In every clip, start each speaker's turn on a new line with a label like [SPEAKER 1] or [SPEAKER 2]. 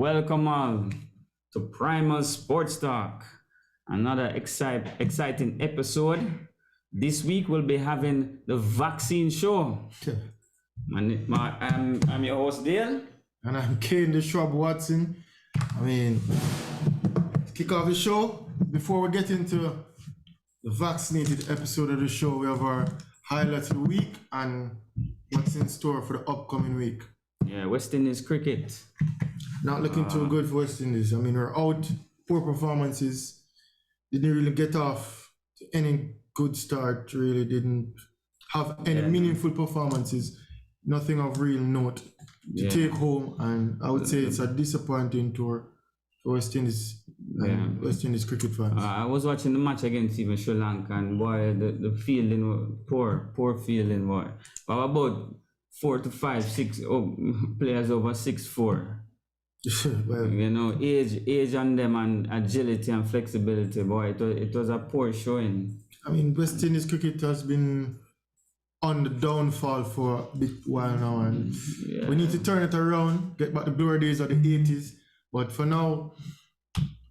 [SPEAKER 1] Welcome all to Primal Sports Talk. Another exciting episode. This week we'll be having the vaccine show. I'm your host Dale.
[SPEAKER 2] And I'm Kane the Shrub Watson. Kick off the show. Before we get into the vaccinated episode of the show, we have our highlights of the week and what's in store for the upcoming week.
[SPEAKER 1] Yeah, West Indies cricket.
[SPEAKER 2] Not looking too good for West Indies. We're out, poor performances. Didn't really get off to any good start, really didn't have any meaningful performances. Nothing of real note to take home, and I would say it's a disappointing tour for West Indies and West Indies cricket fans.
[SPEAKER 1] I was watching the match against even Sri Lanka, and boy, the fielding was poor fielding, boy. But about 4 to 5, 6 players over 6'4".
[SPEAKER 2] Well,
[SPEAKER 1] age on them and agility and flexibility, boy. It was a poor showing.
[SPEAKER 2] West Indies cricket has been on the downfall for a bit while now, and we need to turn it around, get back the glory days of the 80s. But for now,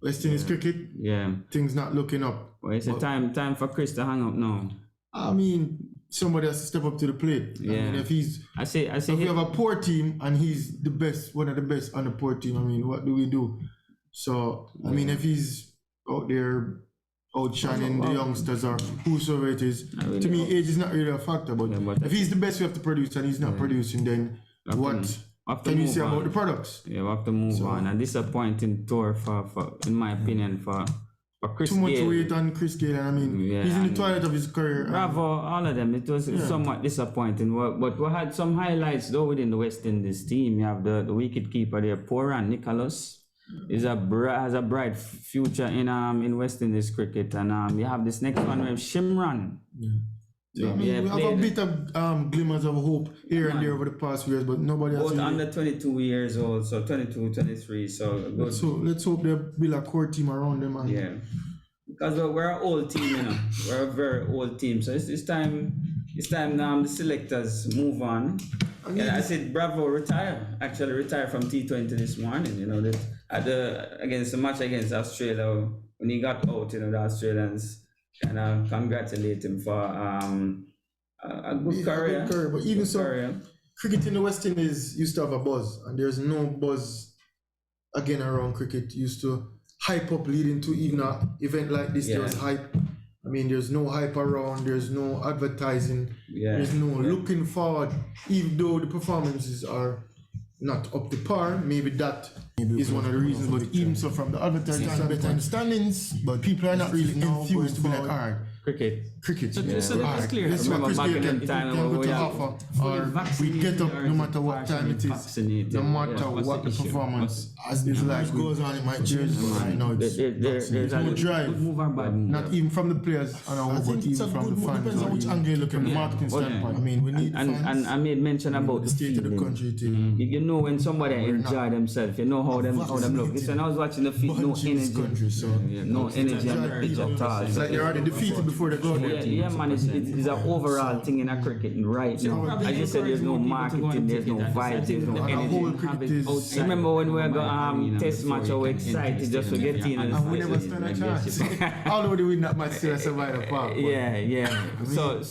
[SPEAKER 2] West Indies cricket, things not looking up.
[SPEAKER 1] Well, it's a time for Chris to hang up now.
[SPEAKER 2] Somebody has to step up to the plate. If we have a poor team and he's the best, one of the best on the poor team, what do we do? So, if he's out there outshining the youngsters or whosoever it is, to me, age is not really a factor. But if he's the best we have to produce and he's not producing, then what can you say about the products?
[SPEAKER 1] Yeah, we have to move on. A disappointing tour for in my opinion, for Chris
[SPEAKER 2] Too much
[SPEAKER 1] Gayle.
[SPEAKER 2] weight on Chris Gayle. He's in the twilight of his career.
[SPEAKER 1] Bravo, all of them. It was somewhat disappointing. But we had some highlights though within the West Indies team. You have the wicketkeeper there, Poran Nicholas. Has a bright future in West Indies cricket, and you have this next one with Shimran.
[SPEAKER 2] We have a bit of glimmers of hope here and there over the past few years, but nobody has.
[SPEAKER 1] Both under 22 years old, so 22, 23. So
[SPEAKER 2] let's hope they build a core team around them.
[SPEAKER 1] Because we're an old team, we're a very old team. So it's time the selectors move on. I said Bravo retire from T20 this morning. Against the match against Australia, when he got out, the Australians and congratulate him for a good career.
[SPEAKER 2] But even so, cricket in the West Indies used to have a buzz, and there's no buzz again around cricket. Used to hype up leading to even an event like this. There was hype. There's no hype around. There's no advertising. There's no looking forward. Even though the performances are not up to par, maybe that is one of the reasons. But even so, from the advertising better understandings, but people are not really enthused to be like, all right, cricket.
[SPEAKER 1] So that's clear.
[SPEAKER 2] This is what Chris Gayle can go to offer, or we get up no matter what time it is, no matter what the performance. As this life goes on, it might change. There's no drive, not even from the players, but even from the fans. Depends on which angle you look at the marketing standpoint. We need fans.
[SPEAKER 1] And I made mention about the
[SPEAKER 2] state of the country.
[SPEAKER 1] You know when somebody enjoy themselves, you know how them look. Listen, I was watching the feed, no energy, no energy on the pitch at all.
[SPEAKER 2] It's like they're already defeated before they go there.
[SPEAKER 1] Yeah, man, it's an overall thing in a cricket right now. As you said, there's no marketing, there's no vibes, there's no energy. Remember when we got test match, how excited just to get in.
[SPEAKER 2] And we never stand a chance. Although they win that match, still survive the park.
[SPEAKER 1] So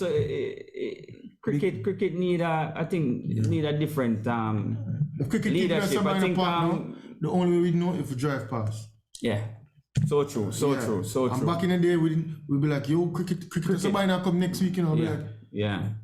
[SPEAKER 1] cricket need a different leadership. I think
[SPEAKER 2] the only way we know if we drive past.
[SPEAKER 1] Yeah. So true.
[SPEAKER 2] And back in the day, we'd be like, yo, cricket somebody now come next week,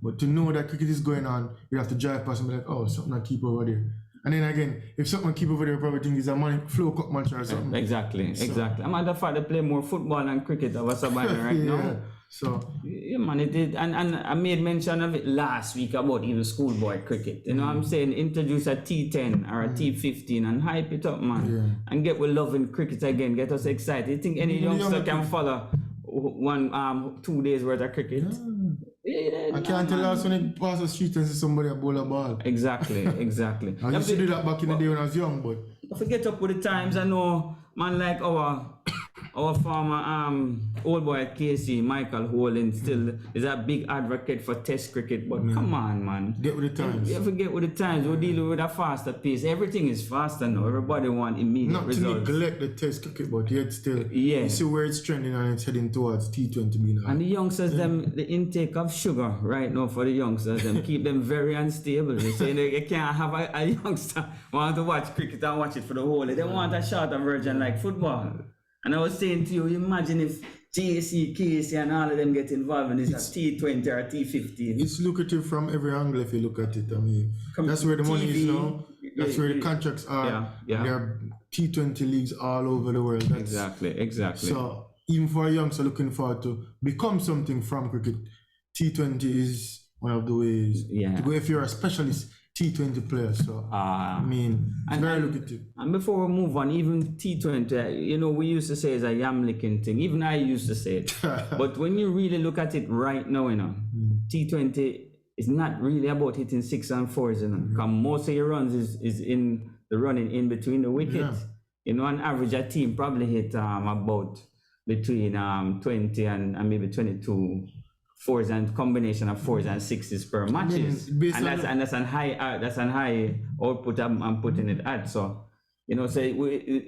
[SPEAKER 2] But to know that cricket is going on, you have to drive past and be like, oh, something I keep over there. And then again, if something I keep over there, probably think it's a flow cup match or something.
[SPEAKER 1] Exactly. I'm at the fact they play more football than cricket over Sabina right now.
[SPEAKER 2] So
[SPEAKER 1] it did, and I made mention of it last week about even schoolboy cricket. I'm saying introduce a T10 or a T15 and hype it up, man, and get we loving cricket again. Get us excited. You think any youngster can follow 2 days worth of cricket?
[SPEAKER 2] I can't tell us when I pass the street and see somebody bowl a ball.
[SPEAKER 1] Exactly.
[SPEAKER 2] I used to do that back in the day when I was young, but
[SPEAKER 1] if we get up with the times, I know man like our our former old boy at KC, Michael Holden, still is a big advocate for test cricket. But come on, man.
[SPEAKER 2] Get with the times.
[SPEAKER 1] You forget with the times. We're dealing with a faster pace. Everything is faster now. Everybody want immediate results.
[SPEAKER 2] Not to neglect the test cricket, but yet still,
[SPEAKER 1] yeah.
[SPEAKER 2] You see where it's trending and it's heading towards T20 being high.
[SPEAKER 1] And the youngsters, the intake of sugar right now for the youngsters, them keep them very unstable. They say they can't have a youngster want to watch cricket and watch it for the whole day. They want a shorter version like football. And I was saying to you, imagine if JC, KC and all of them get involved in this T20 or T15.
[SPEAKER 2] It's lucrative from every angle if you look at it. I mean, that's where the money is now. That's where the contracts are.
[SPEAKER 1] Yeah.
[SPEAKER 2] There are T20 leagues all over the world.
[SPEAKER 1] Exactly.
[SPEAKER 2] So even for a youngster looking forward to become something from cricket, T20 is one of the ways to go if you're a specialist T20 player. So I mean, it's very lucrative. And
[SPEAKER 1] before we move on, even T20, we used to say it's a yam licking thing. Even I used to say it. But when you really look at it right now, T20 is not really about hitting 6 and 4s, because most of your runs is in the running in between the wickets. On average, a team probably hit about between 20 and maybe 22 fours and combination of 4s and 6s per matches, and that's an high output I'm putting it at. So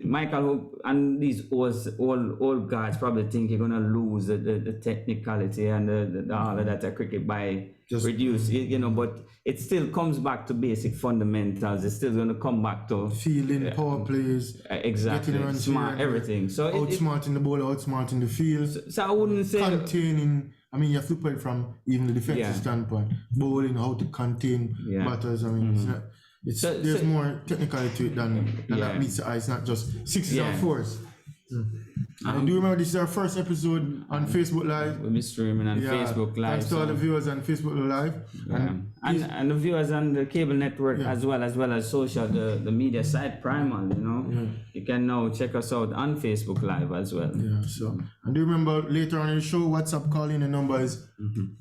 [SPEAKER 1] Michael and these old guys probably think you're gonna lose the technicality and the all of that at cricket by just reduce but it still comes back to basic fundamentals. It's still gonna come back to
[SPEAKER 2] fielding, power plays,
[SPEAKER 1] exactly, smart everything. So
[SPEAKER 2] outsmarting the ball, outsmarting the field.
[SPEAKER 1] So I wouldn't say
[SPEAKER 2] containing. I mean, you have to play it from even the defensive standpoint. Bowling, how to contain batters. I mean, there's more technicality to it than that meets the eye. It's not just 6s and 4s. And do you remember this is our first episode on Facebook Live?
[SPEAKER 1] We'll be streaming on Facebook Live.
[SPEAKER 2] Thanks to all the viewers on Facebook Live.
[SPEAKER 1] And the viewers on the cable network as well as social, the media site Primal, You can now check us out on Facebook Live as well.
[SPEAKER 2] Yeah, so. And do you remember later on in the show, WhatsApp calling, the number is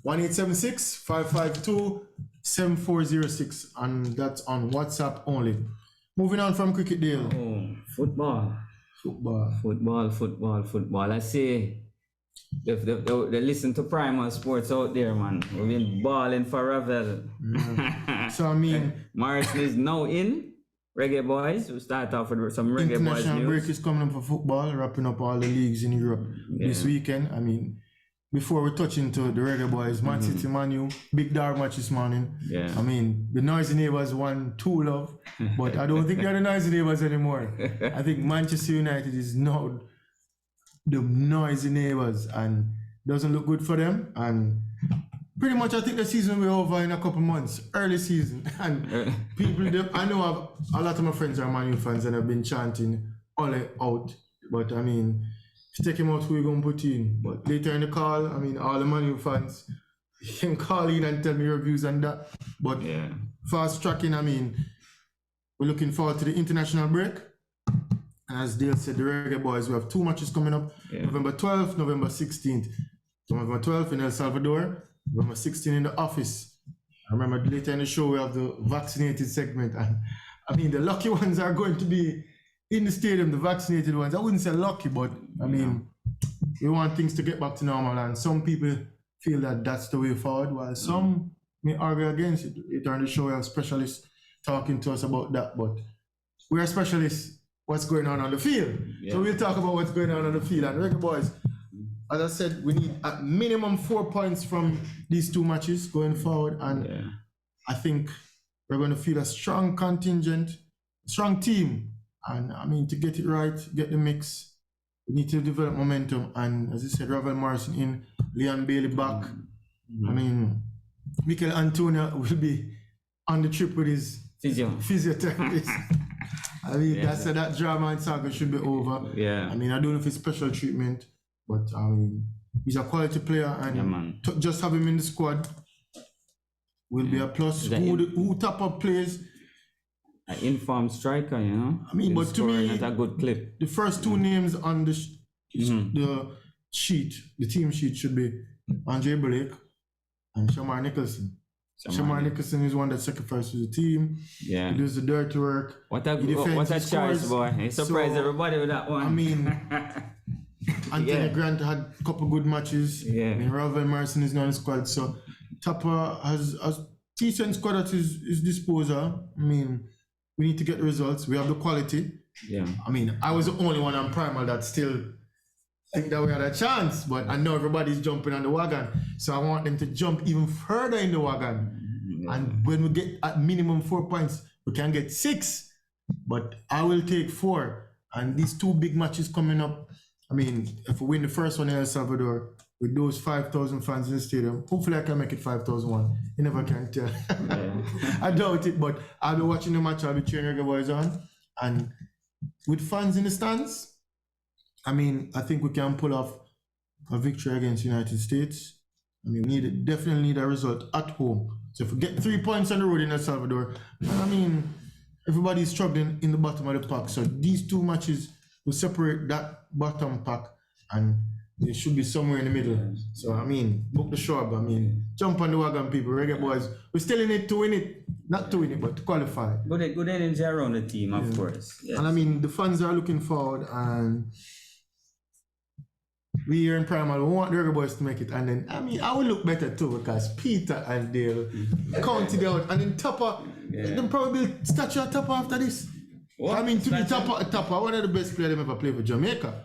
[SPEAKER 2] 1-876-552-7406, and that's on WhatsApp only. Moving on from cricket, Dale.
[SPEAKER 1] Football. I say, they listen to Primal Sports out there, man. We've been balling for Ravel.
[SPEAKER 2] So I mean,
[SPEAKER 1] Morrison is now in. Reggae Boys. We'll start off with some Reggae Boys news.
[SPEAKER 2] International break is coming up for football, wrapping up all the leagues in Europe this weekend. I mean, before we touch into the Reggae Boys, Man City, Man U, big dark match this morning.
[SPEAKER 1] Yeah.
[SPEAKER 2] I mean, the Noisy Neighbours won 2-0, but I don't think they're the Noisy Neighbours anymore. I think Manchester United is now the Noisy Neighbours, and doesn't look good for them. And pretty much, I think the season will be over in a couple months, early season. And people, I know a lot of my friends are Man U fans and have been chanting Ole out, but I mean, take him out, who we're going to put in. But later in the call, I mean, all the Man U fans can call in and tell me your views on that. But fast tracking, I mean, we're looking forward to the international break. As Dale said, the Reggae Boys, we have 2 matches coming up. November 12th, November 16th. November 12th in El Salvador, November 16th in the office. I remember later in the show, we have the vaccinated segment. And I mean, the lucky ones are going to be in the stadium, the vaccinated ones. I wouldn't say lucky, but I mean, we want things to get back to normal, and some people feel that that's the way forward, while some may argue against it. Later on the show, we have specialists talking to us about that, but we are specialists what's going on the field. So we'll talk about what's going on the field. And Reggae Boys, as I said, we need at minimum 4 points from these 2 matches going forward, and I think we're going to feel a strong contingent, strong team. And I mean, to get it right, get the mix, we need to develop momentum. And as I said, Ravel Morrison in, Leon Bailey back. I mean, Mikel Antonio will be on the trip with his physiotherapist. I mean, that drama and saga should be over. I mean, I don't know if it's special treatment, but I mean, he's a quality player, and just have him in the squad will be a plus. Who top up plays?
[SPEAKER 1] An informed striker,
[SPEAKER 2] I mean, but to me,
[SPEAKER 1] at a good clip.
[SPEAKER 2] The first 2 names on the sheet, the team sheet, should be Andre Blake and Shamar Nicholson. Shamar Nicholson is one that sacrifices the team. He does the dirty work.
[SPEAKER 1] What a choice, boy. He surprised everybody with that one.
[SPEAKER 2] I mean, Anthony Grant had a couple good matches.
[SPEAKER 1] Yeah.
[SPEAKER 2] I mean, Ravel Marson is not in the squad, so Tapa has decent squad at his disposal. I mean, we need to get the results. We have the quality.
[SPEAKER 1] Yeah.
[SPEAKER 2] I mean, I was the only one on Primal that still think that we had a chance, but I know everybody's jumping on the wagon, so I want them to jump even further in the wagon. Yeah. And when we get at minimum 4 points, we can get 6, but I will take 4. And these 2 big matches coming up, I mean, if we win the first one in El Salvador with those 5,000 fans in the stadium, hopefully I can make it 5,001. You never can tell. Yeah. I doubt it, but I'll be watching the match, I'll be cheering the boys on. And with fans in the stands, I mean, I think we can pull off a victory against the United States. I mean, we definitely need a result at home. So if we get 3 points on the road in El Salvador, I mean, everybody's struggling in the bottom of the pack. So these 2 matches will separate that bottom pack and they should be somewhere in the middle. So, I mean, book the show up. I mean, jump on the wagon, people. Reggae boys, we're still in it to win it. Not to win it, but to qualify.
[SPEAKER 1] Good energy around the team, of course. Yes.
[SPEAKER 2] And I mean, the fans are looking forward, and we here in Primal, we want the Reggae boys to make it. And then, I mean, I will look better too, because Peter and Dale counted out. And then Topper, them probably build statue of Topper after this. What? I mean, to be Topper, one of the best players ever played for Jamaica.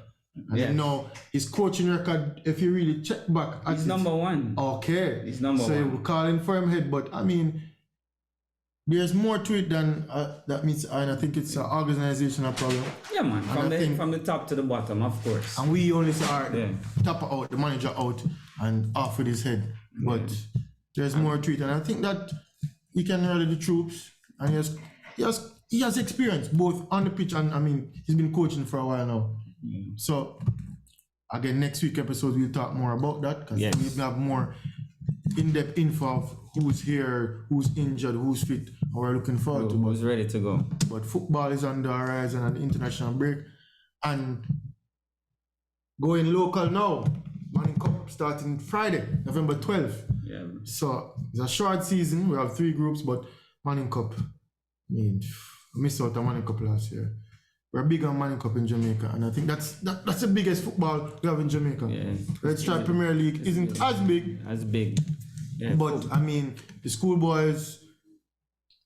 [SPEAKER 2] And you know, his coaching record, if you really check back,
[SPEAKER 1] he's number 1.
[SPEAKER 2] Okay.
[SPEAKER 1] He's number 1.
[SPEAKER 2] So we're calling for him head, but I mean, there's more to it than that means, and I think it's an organizational problem.
[SPEAKER 1] Yeah, man. From the top to the bottom, of course.
[SPEAKER 2] And we only saw Topper out, the manager out, and off with his head. But there's more to it, and I think that he can rally the troops, and he has experience both on the pitch and I mean, he's been coaching for a while now. So again, next week episode we'll talk more about that, because we have more in-depth info of who's here, who's injured, who's fit, and we're looking forward to.
[SPEAKER 1] Who's ready to go.
[SPEAKER 2] But football is on the horizon and international break. And going local now, Manning Cup starting Friday, November 12th. Yeah. So it's a short season. We have 3 groups, but Manning Cup, I mean, we missed out on Manning Cup last year. We're big on Manning Cup in Jamaica, and I think that's the biggest football we have in Jamaica. Yeah. Red Stripe Premier League isn't as big. Yeah, but I mean, the schoolboys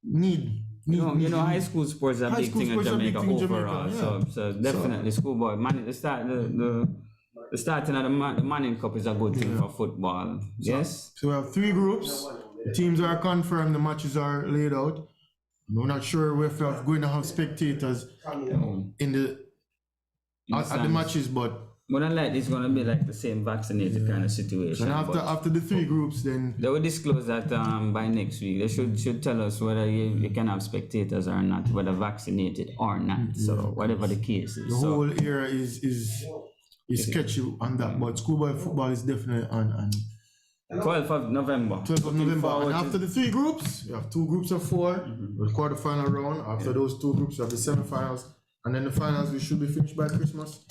[SPEAKER 2] need.
[SPEAKER 1] You know, high school sports are a big thing in Jamaica overall. Yeah. So definitely schoolboy. The starting of the Manning Cup is a good thing for football. Yes.
[SPEAKER 2] So we have 3 groups. The teams are confirmed. The matches are laid out. We're not sure if we're going to have spectators in the matches, but
[SPEAKER 1] more than likely it's going to be like the same vaccinated kind of situation.
[SPEAKER 2] And after the 3 groups, then
[SPEAKER 1] they will disclose that by next week. They should tell us whether you can have spectators or not, whether vaccinated or not. So whatever the case is.
[SPEAKER 2] The whole era is sketchy on that, but schoolboy football is definitely on.
[SPEAKER 1] 12th of November.
[SPEAKER 2] And after the 3 groups, we have 2 groups of 4, the quarterfinal round. After those 2 groups, we have the semifinals, and then the finals. We should be finished by Christmas.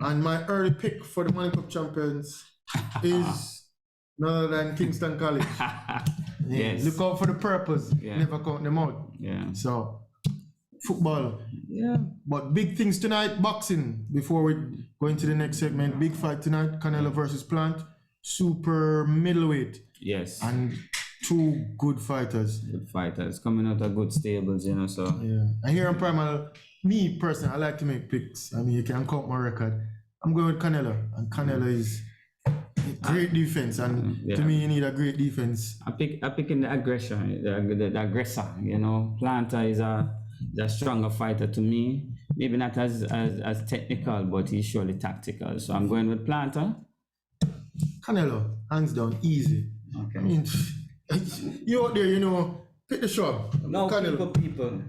[SPEAKER 2] And my early pick for the Manning Cup champions is none other than Kingston College. Yes. Look out for the purpose. Never count them out. Yeah. So football. Yeah. But big things tonight. Boxing. Before we go into the next segment, big fight tonight. Canelo versus Plant. Super middleweight.
[SPEAKER 1] Yes.
[SPEAKER 2] And 2 good fighters.
[SPEAKER 1] Good fighters coming out of good stables, you know. So
[SPEAKER 2] And here on Primal, me personally, I like to make picks. I mean, you can count my record. I'm going with Canelo, and Canelo is great defense, and to me, you need a great defense.
[SPEAKER 1] I pick in the aggression, the aggressor. You know, Planta is a stronger fighter to me. Maybe not as technical, but he's surely tactical. So I'm going with Planta.
[SPEAKER 2] Canelo, hands down, easy. Okay. I mean, you out there, you know, pick the shot.
[SPEAKER 1] No, people.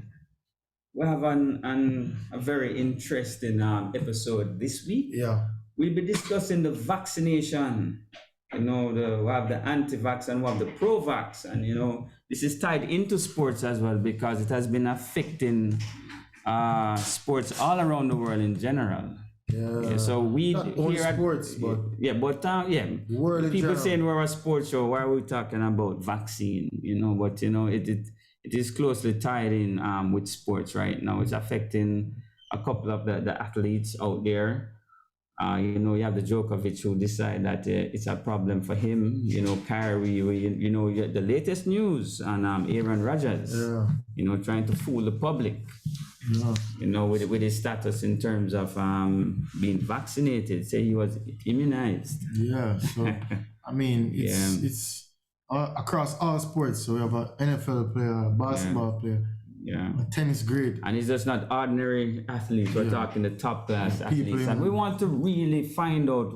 [SPEAKER 1] We have a very interesting episode this week.
[SPEAKER 2] Yeah.
[SPEAKER 1] We'll be discussing the vaccination. You know, we have the anti-vax and we have the pro-vax. And, you know, this is tied into sports as well because it has been affecting sports all around the world in general. Yeah, so we
[SPEAKER 2] not only sports, but
[SPEAKER 1] people saying we're a sports show. Why are we talking about vaccine? You know, but you know it is closely tied in with sports right now. It's affecting a couple of the athletes out there, You have the Djokovic who decide that it's a problem for him. Kyrie, the latest news on Aaron Rodgers, trying to fool the public, with his status in terms of being vaccinated, say he was immunized.
[SPEAKER 2] Yeah, so, I mean, it's across all sports. So we have an NFL player, a basketball player, a tennis grade.
[SPEAKER 1] And it's just not ordinary athletes. We're talking the top class athletes. And we want to really find out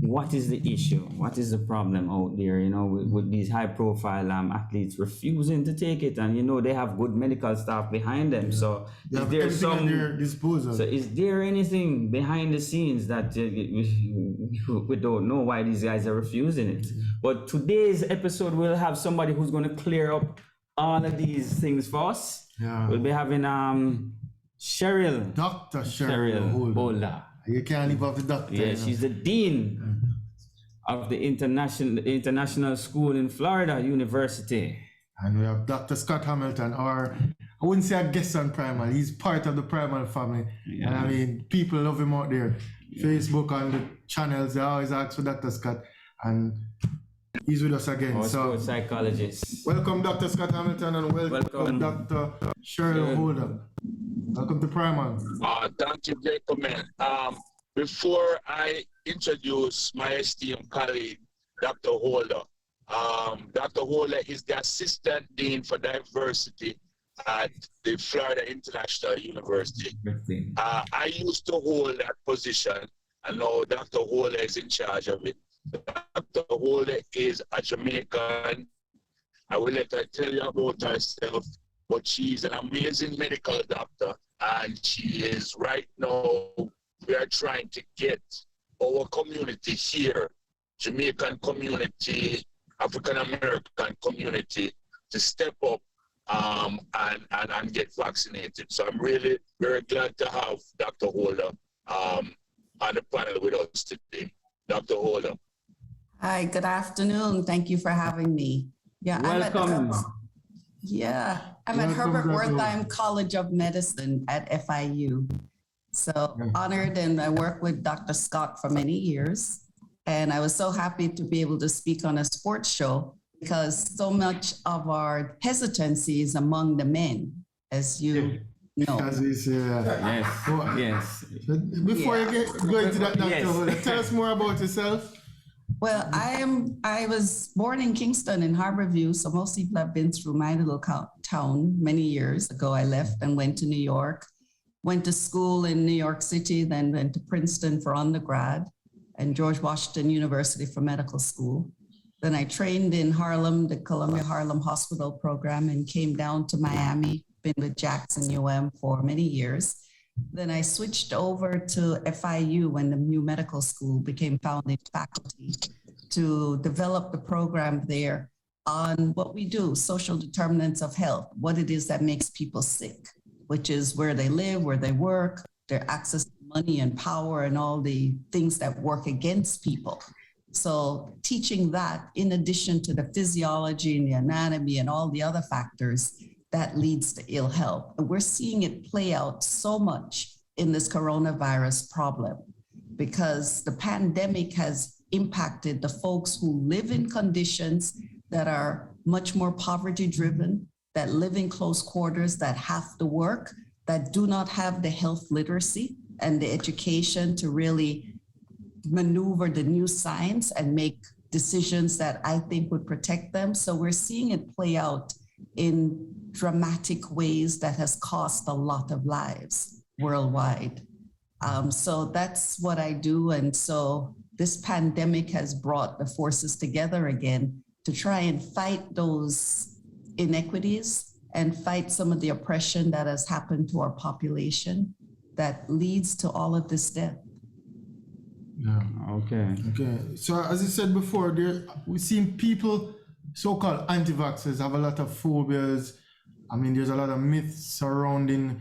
[SPEAKER 1] what is the issue, what is the problem out there, with these high profile athletes refusing to take it. And, they have good medical staff behind them. So is there some,
[SPEAKER 2] at their disposal.
[SPEAKER 1] So is there anything behind the scenes that we don't know why these guys are refusing it? But today's episode, we'll have somebody who's going to clear up all of these things for us.
[SPEAKER 2] Yeah.
[SPEAKER 1] We'll be having Cheryl.
[SPEAKER 2] Dr. Cheryl
[SPEAKER 1] Holder.
[SPEAKER 2] You can't leave off the doctor.
[SPEAKER 1] Yeah, she's the dean of the International School in Florida University.
[SPEAKER 2] And we have Dr. Scott Hamilton, or I wouldn't say a guest on Primal. He's part of the Primal family. Yeah. And I mean, people love him out there. Yeah. Facebook and the channels, they always ask for Dr. Scott. And he's with us again.
[SPEAKER 1] Our sports psychologist.
[SPEAKER 2] Welcome, Dr. Scott Hamilton, and welcome. Dr. Cheryl Holder. Welcome to Primal.
[SPEAKER 3] Thank you, gentlemen. Before I introduce my esteemed colleague, Dr. Holder, Dr. Holder is the Assistant Dean for Diversity at the Florida International University. I used to hold that position, and now Dr. Holder is in charge of it. Dr. Holder is a Jamaican. I will let her tell you about herself, but she's an amazing medical doctor, and she is right now, we are trying to get our community here, Jamaican community, African American community, to step up and get vaccinated. So I'm really very glad to have Dr. Holder on the panel with us today. Dr. Holder.
[SPEAKER 4] Hi, good afternoon. Thank you for having me. Yeah,
[SPEAKER 1] welcome.
[SPEAKER 4] I'm at Herbert Wertheim College of Medicine at FIU. So honored, and I worked with Dr. Scott for many years. And I was so happy to be able to speak on a sports show because so much of our hesitancy is among the men, as you know.
[SPEAKER 1] Yes.
[SPEAKER 2] Before you go into that, Dr. Holder, tell us more about yourself.
[SPEAKER 4] Well, I was born in Kingston in Harborview, so most people have been through my little town. Many years ago, I left and went to New York, went to school in New York City, then went to Princeton for undergrad and George Washington University for medical school. Then I trained in Harlem, the Columbia Harlem Hospital program, and came down to Miami, been with Jackson UM for many years. Then I switched over to FIU when the new medical school became founding faculty to develop the program there on what we do, social determinants of health, what it is that makes people sick, which is where they live, where they work, their access to money and power and all the things that work against people. So teaching that in addition to the physiology and the anatomy and all the other factors that leads to ill health. And we're seeing it play out so much in this coronavirus problem because the pandemic has impacted the folks who live in conditions that are much more poverty driven, that live in close quarters, that have to work, that do not have the health literacy and the education to really maneuver the new science and make decisions that I think would protect them. So we're seeing it play out in dramatic ways that has cost a lot of lives worldwide. So that's what I do. And so this pandemic has brought the forces together again to try and fight those inequities and fight some of the oppression that has happened to our population that leads to all of this death.
[SPEAKER 2] Yeah.
[SPEAKER 1] Okay.
[SPEAKER 2] So as I said before, we've seen people, so-called anti-vaxxers, have a lot of phobias. I mean, there's a lot of myths surrounding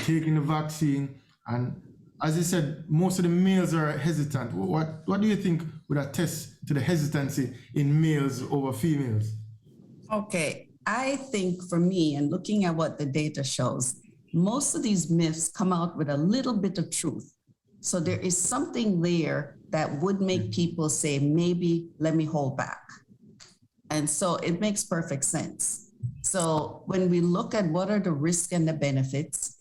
[SPEAKER 2] taking the vaccine. And as you said, most of the males are hesitant. What do you think would attest to the hesitancy in males over females?
[SPEAKER 4] Okay, I think for me, and looking at what the data shows, most of these myths come out with a little bit of truth. So there is something there that would make people say, maybe let me hold back. And so it makes perfect sense. So when we look at what are the risks and the benefits,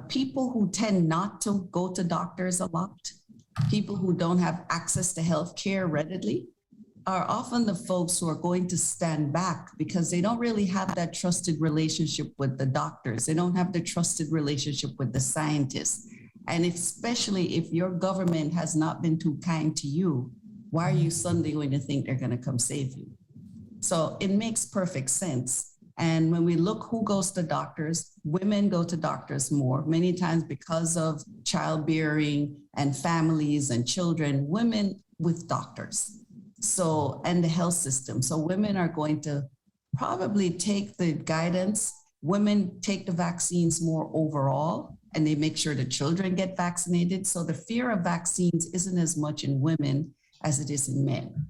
[SPEAKER 4] people who tend not to go to doctors a lot, people who don't have access to healthcare readily, are often the folks who are going to stand back because they don't really have that trusted relationship with the doctors. They don't have the trusted relationship with the scientists. And especially if your government has not been too kind to you, why are you suddenly going to think they're going to come save you? So it makes perfect sense. And when we look who goes to doctors, women go to doctors more, many times because of childbearing and families and children, women with doctors. So, and the health system. So women are going to probably take the guidance. Women take the vaccines more overall, and they make sure the children get vaccinated. So the fear of vaccines isn't as much in women as it is in men.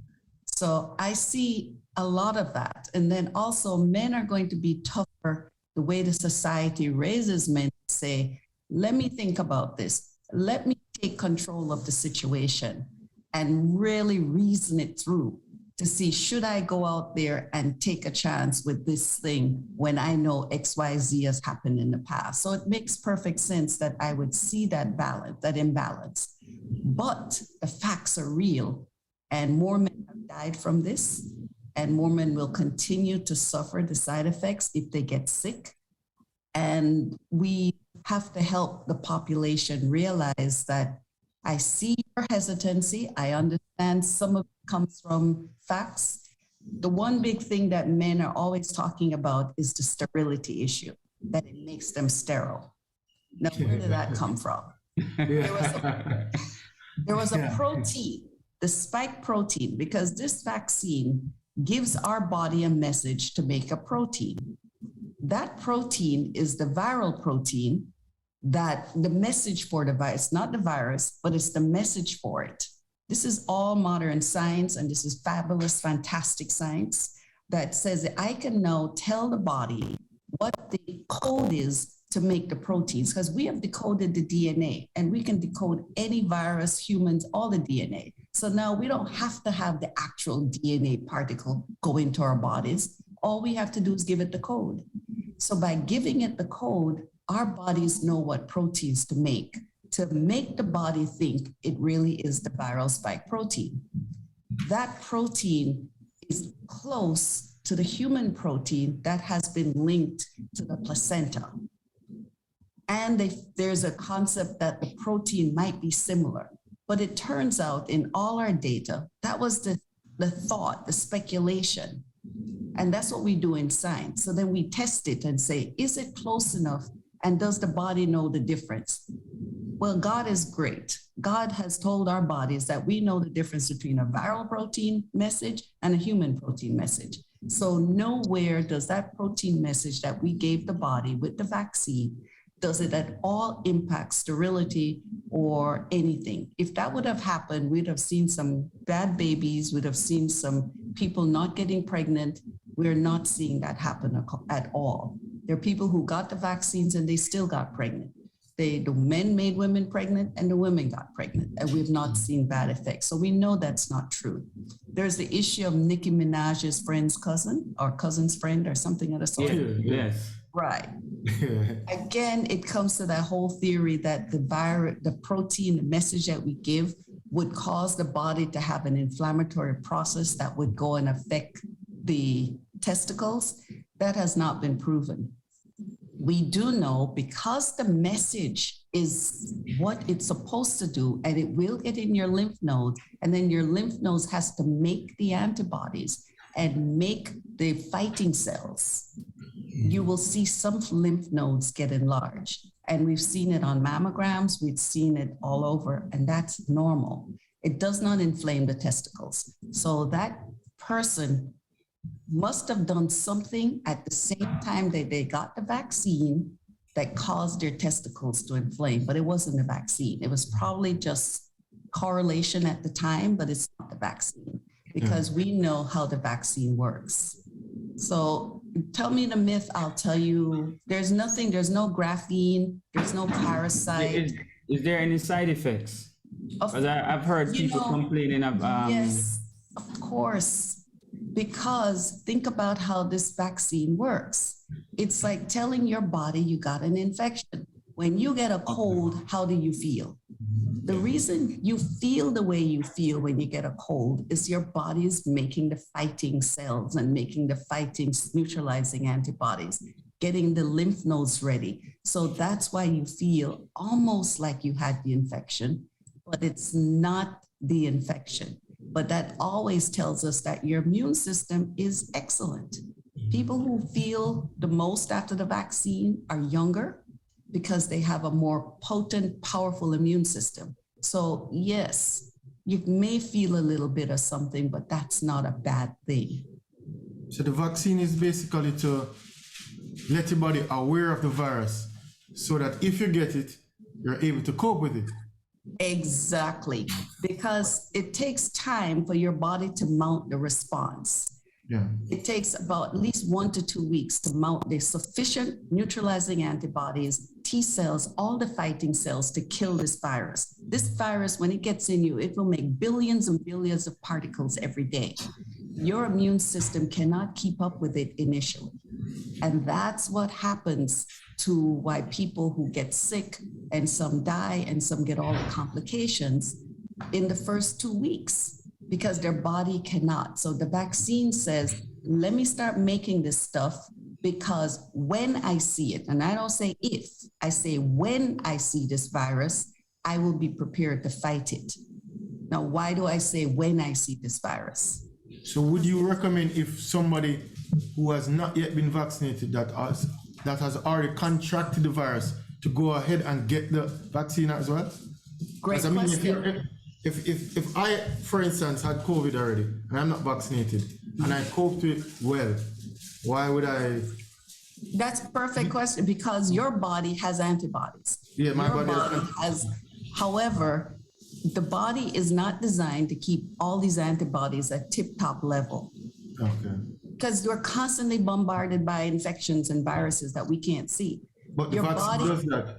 [SPEAKER 4] So I see a lot of that. And then also men are going to be tougher the way the society raises men to say, let me think about this. Let me take control of the situation and really reason it through to see, should I go out there and take a chance with this thing when I know XYZ has happened in the past? So it makes perfect sense that I would see that balance, that imbalance. But the facts are real, and more men have died from this, and more men will continue to suffer the side effects if they get sick. And we have to help the population realize that I see your hesitancy. I understand some of it comes from facts. The one big thing that men are always talking about is the sterility issue, that it makes them sterile. Now, where did that come from? There was a protein, the spike protein, because this vaccine gives our body a message to make a protein. That protein is the viral protein, that the message for the virus, not the virus, but it's the message for it. This is all modern science, and this is fabulous, fantastic science that says that I can now tell the body what the code is to make the proteins, because we have decoded the DNA, and we can decode any virus, humans, all the DNA. So now we don't have to have the actual DNA particle go into our bodies. All we have to do is give it the code. So by giving it the code, our bodies know what proteins to make the body think it really is the viral spike protein. That protein is close to the human protein that has been linked to the placenta. And there's a concept that the protein might be similar, but it turns out in all our data, that was the thought, the speculation. And that's what we do in science. So then we test it and say, is it close enough? And does the body know the difference? Well, God is great. God has told our bodies that we know the difference between a viral protein message and a human protein message. So nowhere does that protein message that we gave the body with the vaccine, does it at all impact sterility or anything? If that would have happened, we'd have seen some bad babies, we'd have seen some people not getting pregnant. We're not seeing that happen at all. There are people who got the vaccines and they still got pregnant. The men made women pregnant and the women got pregnant, and we've not seen bad effects. So we know that's not true. There's the issue of Nicki Minaj's friend's cousin or cousin's friend or something of the sort.
[SPEAKER 1] Yes.
[SPEAKER 4] Right. Again, it comes to that whole theory that the protein, the message that we give would cause the body to have an inflammatory process that would go and affect the testicles. That has not been proven. We do know, because the message is what it's supposed to do, and it will get in your lymph nodes, and then your lymph nodes has to make the antibodies and make the fighting cells. You will see some lymph nodes get enlarged. And we've seen it on mammograms, we've seen it all over, and that's normal. It does not inflame the testicles. So that person must have done something at the same time that they got the vaccine that caused their testicles to inflame, but it wasn't the vaccine. It was probably just correlation at the time, but it's not the vaccine, because we know how the vaccine works. So tell me the myth, I'll tell you. There's nothing, there's no graphene, there's no parasite.
[SPEAKER 1] Is there any side effects? Because I've heard people complaining of.
[SPEAKER 4] Yes, of course. Because think about how this vaccine works. It's like telling your body you got an infection. When you get a cold, how do you feel? The reason you feel the way you feel when you get a cold is your body is making the fighting cells and making the fighting neutralizing antibodies, getting the lymph nodes ready. So that's why you feel almost like you had the infection, but it's not the infection. But that always tells us that your immune system is excellent. People who feel the most after the vaccine are younger because they have a more potent, powerful immune system. So yes, you may feel a little bit of something, but that's not a bad thing.
[SPEAKER 2] So the vaccine is basically to let your body aware of the virus so that if you get it, you're able to cope with it.
[SPEAKER 4] Exactly, because it takes time for your body to mount the response.
[SPEAKER 2] Yeah.
[SPEAKER 4] It takes about at least 1 to 2 weeks to mount the sufficient neutralizing antibodies, T cells, all the fighting cells to kill this virus. This virus, when it gets in you, it will make billions and billions of particles every day. Your immune system cannot keep up with it initially. And that's what happens to why people who get sick and some die and some get all the complications in the first 2 weeks because their body cannot. So the vaccine says, let me start making this stuff because when I see it, and I don't say if, I say when I see this virus, I will be prepared to fight it. Now, why do I say when I see this virus?
[SPEAKER 2] So would you recommend if somebody who has not yet been vaccinated that has already contracted the virus to go ahead and get the vaccine as well?
[SPEAKER 4] Great question.
[SPEAKER 2] If I, for instance, had COVID already and I'm not vaccinated and I coped with it well, why would I?
[SPEAKER 4] That's a perfect question because your body has antibodies.
[SPEAKER 2] Yeah, my body
[SPEAKER 4] has. However, the body is not designed to keep all these antibodies at tip-top level.
[SPEAKER 2] Okay.
[SPEAKER 4] Because you're constantly bombarded by infections and viruses that we can't see.
[SPEAKER 2] But the vaccine does that.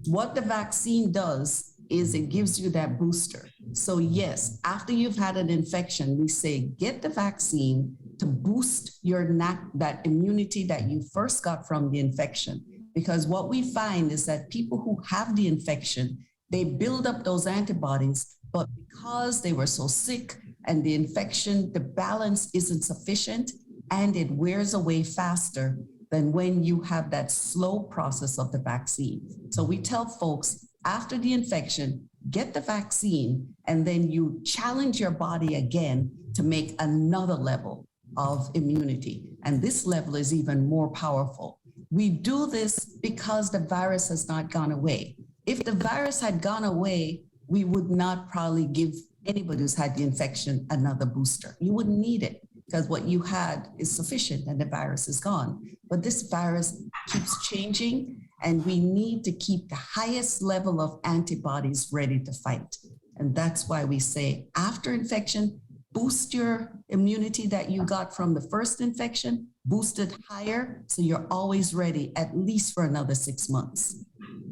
[SPEAKER 4] What the vaccine does is it gives you that booster. So yes, after you've had an infection, we say get the vaccine to boost that immunity that you first got from the infection. Because what we find is that people who have the infection, they build up those antibodies, but because they were so sick and the infection, the balance isn't sufficient and it wears away faster than when you have that slow process of the vaccine. So we tell folks after the infection, get the vaccine, and then you challenge your body again to make another level of immunity. And this level is even more powerful. We do this because the virus has not gone away. If the virus had gone away, we would not probably give anybody who's had the infection another booster. You wouldn't need it because what you had is sufficient and the virus is gone. But this virus keeps changing and we need to keep the highest level of antibodies ready to fight. And that's why we say after infection, boost your immunity that you got from the first infection, boost it higher so you're always ready at least for another 6 months.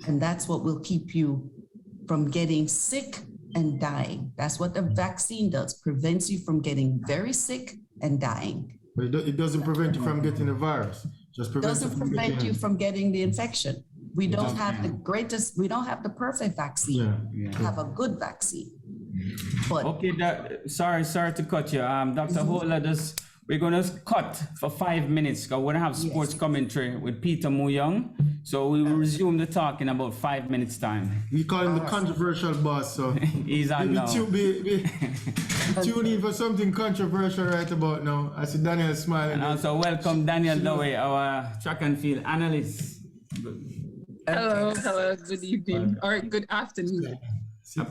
[SPEAKER 4] And that's what will keep you from getting sick and dying. That's what the vaccine does, prevents you from getting very sick and dying.
[SPEAKER 2] But it doesn't prevent you from getting the virus. Just
[SPEAKER 4] doesn't prevent you from getting the infection. We don't have we don't have the perfect vaccine. We have a good vaccine. But
[SPEAKER 1] okay, sorry to cut you. Dr. Holder, we're going to cut for 5 minutes because we're going to have sports commentary with Peter Muyong. So we will resume the talk in about 5 minutes time.
[SPEAKER 2] We call him the controversial boss, so
[SPEAKER 1] he's on now.
[SPEAKER 2] Tune in for something controversial right about now. I see Daniel smiling.
[SPEAKER 1] And also welcome Danielle Dowie, our track and field analyst.
[SPEAKER 5] Hello, good evening or good afternoon.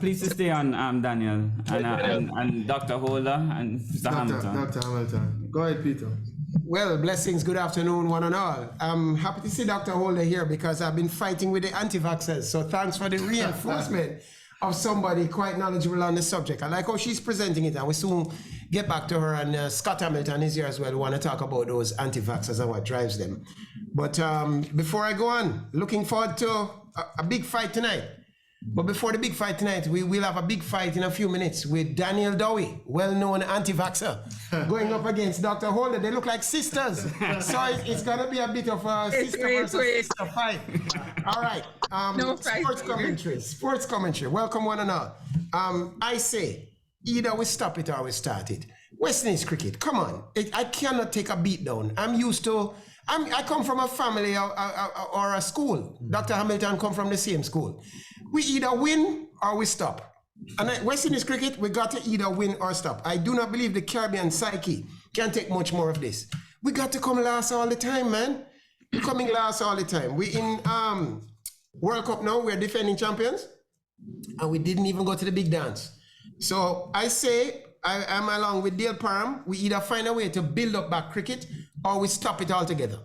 [SPEAKER 1] Please stay on, Daniel and Dr. Holder and Mr. Hamilton.
[SPEAKER 2] Dr. Hamilton. Go ahead, Peter.
[SPEAKER 6] Well, blessings, good afternoon, one and all. I'm happy to see Dr. Holder here because I've been fighting with the anti-vaxxers. So thanks for the reinforcement of somebody quite knowledgeable on the subject. I like how she's presenting it, and we soon get back to her. And Scott Hamilton is here as well. We want to talk about those anti-vaxxers and what drives them. But before I go on, looking forward to a big fight tonight. But before the big fight tonight, we will have a big fight in a few minutes with Danielle Dowie, well-known anti-vaxxer, going up against Dr. Holder. They look like sisters. So it's going to be a bit of a sister versus sister fight. All right.
[SPEAKER 5] No
[SPEAKER 6] Sports commentary. Welcome one and all. I say, either we stop it or we start it. West Indies cricket, come on. I cannot take a beat down. I come from a family or a school. Dr. Hamilton come from the same school. We either win or we stop. And West Indies cricket, we got to either win or stop. I do not believe the Caribbean psyche can take much more of this. We got to come last all the time, man. We're coming last all the time. We in World Cup now, we're defending champions, and we didn't even go to the big dance. So I say, I'm along with Dale Parham, we either find a way to build up back cricket or we stop it altogether.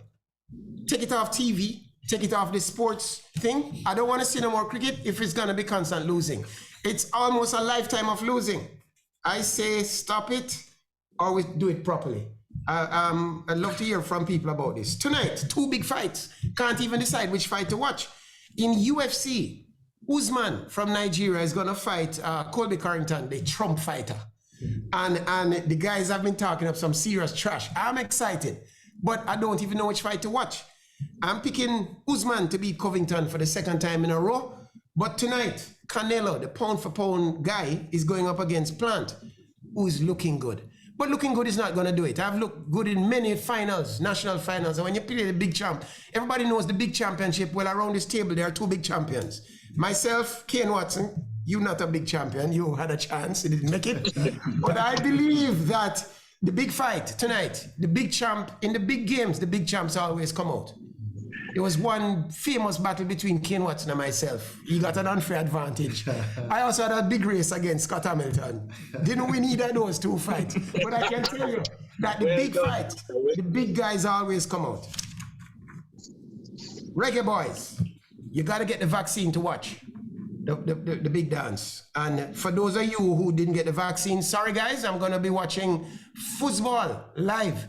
[SPEAKER 6] Take it off TV, take it off the sports thing. I don't want to see no more cricket if it's going to be constant losing. It's almost a lifetime of losing. I say stop it or we do it properly. I'd love to hear from people about this. Tonight, 2 big fights. Can't even decide which fight to watch. In UFC, Usman from Nigeria is going to fight Colby Carrington, the Trump fighter. And the guys have been talking up some serious trash. I'm excited, but I don't even know which fight to watch. I'm picking Usman to beat Covington for the 2nd time in a row. But tonight, Canelo, the pound-for-pound guy, is going up against Plant, who is looking good. But looking good is not going to do it. I've looked good in many finals, national finals. And when you play the big champ, everybody knows the big championship. Well, around this table, there are 2 big champions. Myself, Kane Watson, you're not a big champion. You had a chance, you didn't make it. But I believe that the big fight tonight, the big champ, in the big games, the big champs always come out. There was one famous battle between Kane Watson and myself. He got an unfair advantage. I also had a big race against Scott Hamilton. Didn't win either of those 2 fights. But I can tell you that the big fight, the big guys always come out. Reggae boys, you got to get the vaccine to watch the big dance. And for those of you who didn't get the vaccine, sorry guys, I'm going to be watching football live.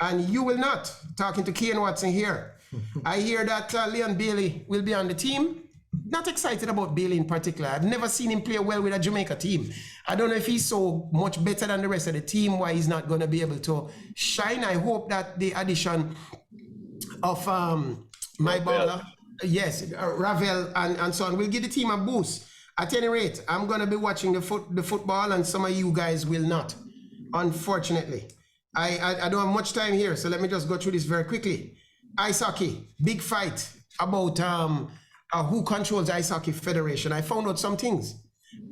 [SPEAKER 6] And you will not. Talking to Kane Watson here. I hear that Leon Bailey will be on the team. Not excited about Bailey in particular. I've never seen him play well with a Jamaica team. I don't know if he's so much better than the rest of the team, why he's not going to be able to shine. I hope that the addition of my baller, yes, Ravel and so on, will give the team a boost. At any rate, I'm going to be watching the football, and some of you guys will not, unfortunately. I don't have much time here, so let me just go through this very quickly. Ice hockey, big fight about who controls the Ice Hockey Federation. I found out some things.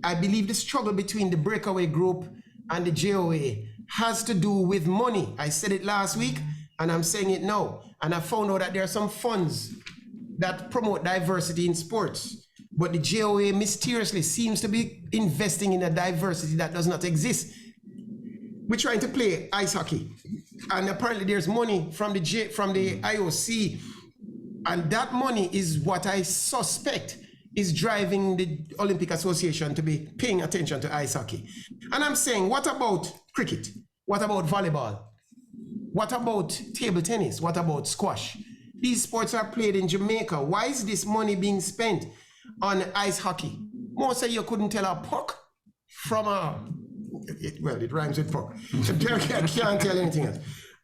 [SPEAKER 6] I believe the struggle between the breakaway group and the JOA has to do with money. I said it last week, and I'm saying it now. And I found out that there are some funds that promote diversity in sports, but the JOA mysteriously seems to be investing in a diversity that does not exist. We're trying to play ice hockey, and apparently there's money from the IOC, and that money is what I suspect is driving the Olympic Association to be paying attention to ice hockey. And I'm saying, what about cricket? What about volleyball? What about table tennis? What about squash? These sports are played in Jamaica. Why is this money being spent on ice hockey? Most of you couldn't tell a puck from a... it rhymes with puck. So I can't tell anything else.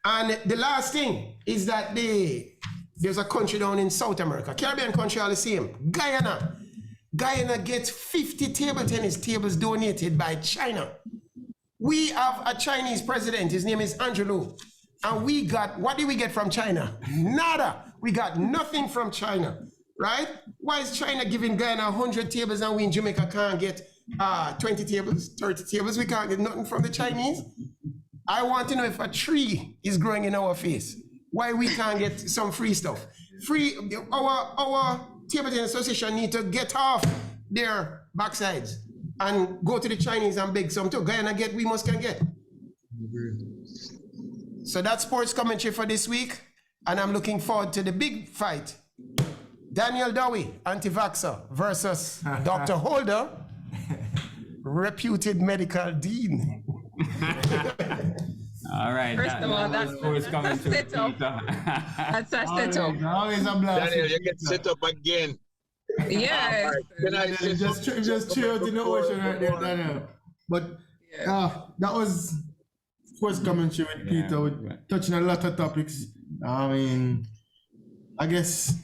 [SPEAKER 6] And the last thing is that there's a country down in South America, Caribbean country all the same, Guyana. Guyana gets 50 table tennis tables donated by China. We have a Chinese president, his name is Andrew Lu. And we got, what did we get from China? Nada. We got nothing from China, right? Why is China giving Guyana 100 tables and we in Jamaica can't get 20 tables, 30 tables? We can't get nothing from the Chinese. I want to know if a tree is growing in our face, why we can't get some free stuff. Our table tennis association need to get off their backsides and go to the Chinese and beg some too. Guyana get, we must can get. So that's sports commentary for this week, and I'm looking forward to the big fight. Danielle Dowie, anti-vaxxer, versus Dr. Holder, reputed medical dean.
[SPEAKER 1] All right.
[SPEAKER 5] First of all, that's set up. That's a set up.
[SPEAKER 6] Always a blast.
[SPEAKER 3] Daniel, you get set up again.
[SPEAKER 5] Yes.
[SPEAKER 3] All right. Can I say
[SPEAKER 2] just
[SPEAKER 3] something
[SPEAKER 2] chill out in the ocean right there,
[SPEAKER 3] before-
[SPEAKER 2] Daniel. But
[SPEAKER 5] Yeah.
[SPEAKER 2] that was first commentary with Peter, with touching a lot of topics. I mean, I guess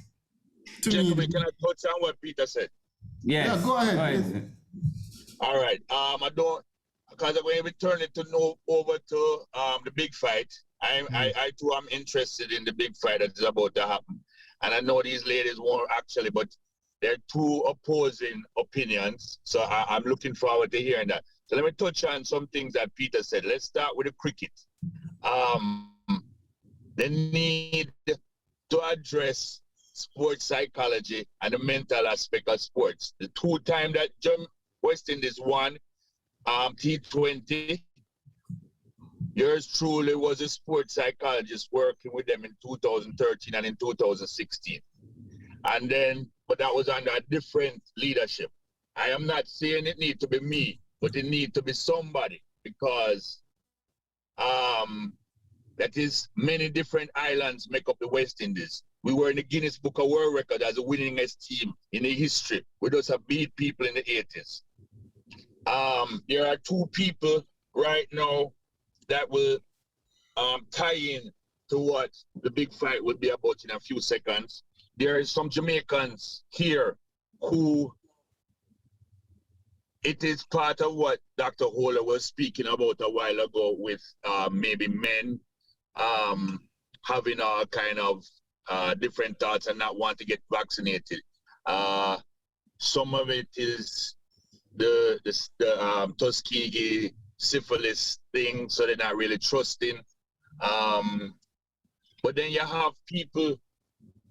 [SPEAKER 2] to
[SPEAKER 3] Gentlemen,
[SPEAKER 2] me,
[SPEAKER 3] can I touch on what Peter said?
[SPEAKER 1] Yes.
[SPEAKER 2] yeah, go ahead.
[SPEAKER 3] All right. I don't, because when we turn it to over to the big fight, I too am interested in the big fight that is about to happen. And I know these ladies won't actually, but they're two opposing opinions. So I'm looking forward to hearing that. So let me touch on some things that Peter said. Let's start with the cricket. They need to address sports psychology and the mental aspect of sports. The 2 times that West Indies won T20, yours truly was a sports psychologist working with them in 2013 and in 2016. And then, but that was under a different leadership. I am not saying it need to be me, but it need to be somebody, because that is many different islands make up the West Indies. We were in the Guinness Book of World Record as the winningest team in the history. We just have beat people in the 80s. There are 2 people right now that will tie in to what the big fight will be about in a few seconds. There are some Jamaicans here who it is part of what Dr. Holder was speaking about a while ago with maybe men having all kind of different thoughts and not want to get vaccinated. Some of it is the Tuskegee syphilis thing, so they're not really trusting. But then you have people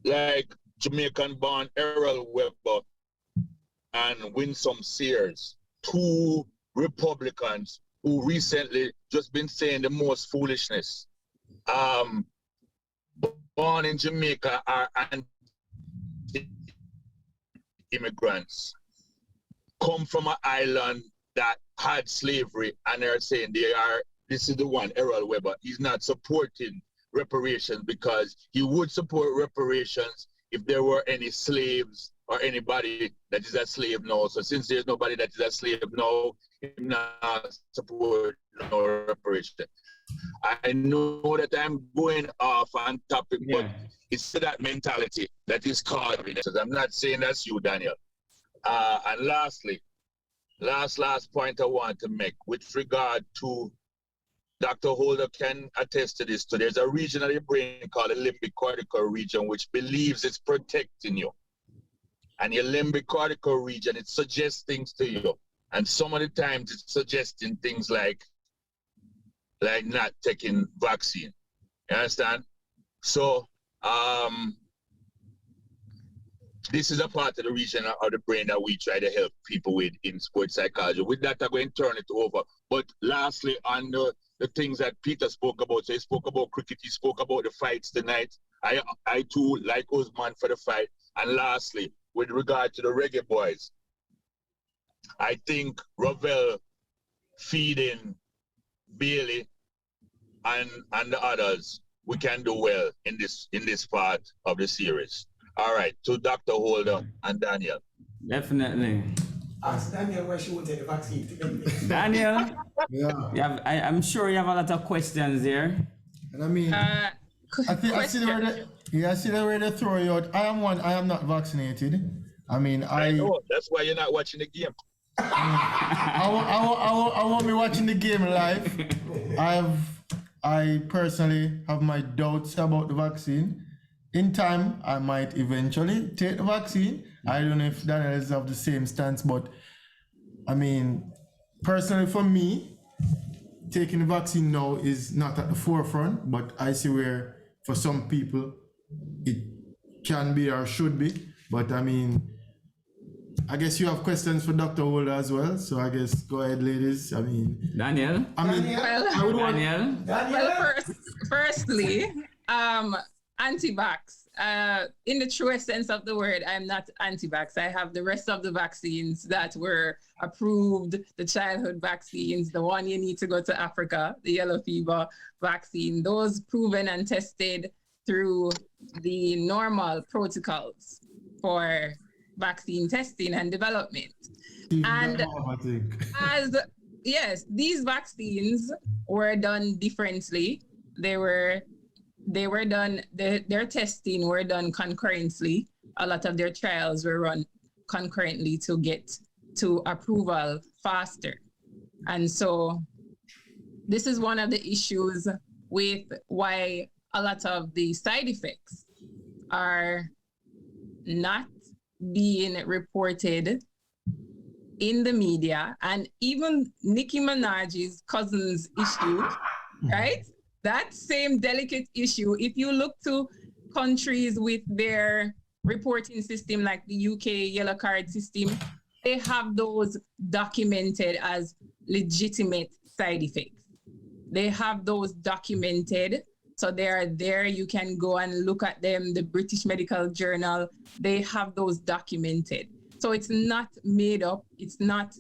[SPEAKER 3] like Jamaican-born Errol Webber and Winsome Sears, 2 Republicans who recently just been saying the most foolishness. Born in Jamaica are anti-immigrants, come from an island that had slavery, and they're saying this is the one, Errol Webber, he's not supporting reparations because he would support reparations if there were any slaves or anybody that is a slave now. So since there's nobody that is a slave now, he not support no reparation. I know that I'm going off on topic, but it's that mentality that is causing it. I'm not saying that's you, Daniel. And lastly, last point I want to make with regard to Dr. Holder can attest to this too. There's a region of the brain called the limbic cortical region, which believes it's protecting you. And your limbic cortical region, it suggests things to you. And some of the times it's suggesting things like not taking vaccine. You understand? So this is a part of the region of the brain that we try to help people with in sports psychology. With that, I'm going to turn it over. But lastly, on the things that Peter spoke about, so he spoke about cricket, he spoke about the fights tonight. I too like Usman for the fight. And lastly, with regard to the Reggae Boys, I think Ravel feeding Bailey and the others, we can do well in this part of the series. All right, to Dr. Holder and Daniel.
[SPEAKER 1] Definitely.
[SPEAKER 6] Ask Daniel why she won't take the vaccine.
[SPEAKER 1] Daniel,
[SPEAKER 2] yeah.
[SPEAKER 1] I'm sure you have a lot of questions there.
[SPEAKER 2] And I mean, I see the way they throw you out. I am not vaccinated. I mean,
[SPEAKER 3] I know, that's why you're not watching the game.
[SPEAKER 2] I won't be watching the game live. I personally have my doubts about the vaccine. In time, I might eventually take the vaccine. I don't know if Daniel is of the same stance, but I mean, personally for me, taking the vaccine now is not at the forefront, but I see where for some people it can be or should be. But I mean, I guess you have questions for Dr. Holder as well, so I guess go ahead, ladies. I mean,
[SPEAKER 1] Daniel.
[SPEAKER 5] Well, firstly, anti-vax. In the truest sense of the word, I'm not anti-vax. I have the rest of the vaccines that were approved, the childhood vaccines, the one you need to go to Africa, the yellow fever vaccine, those proven and tested through the normal protocols for vaccine testing and development. And these vaccines were done differently. They were done, their testing were done concurrently. A lot of their trials were run concurrently to get to approval faster. And so this is one of the issues with why a lot of the side effects are not being reported in the media. And even Nicki Minaj's cousin's issue, right? That same delicate issue, if you look to countries with their reporting system like the UK yellow card system, they have those documented as legitimate side effects. They have those documented. So they are there, you can go and look at them. The British Medical Journal, they have those documented. So it's not made up. It's not,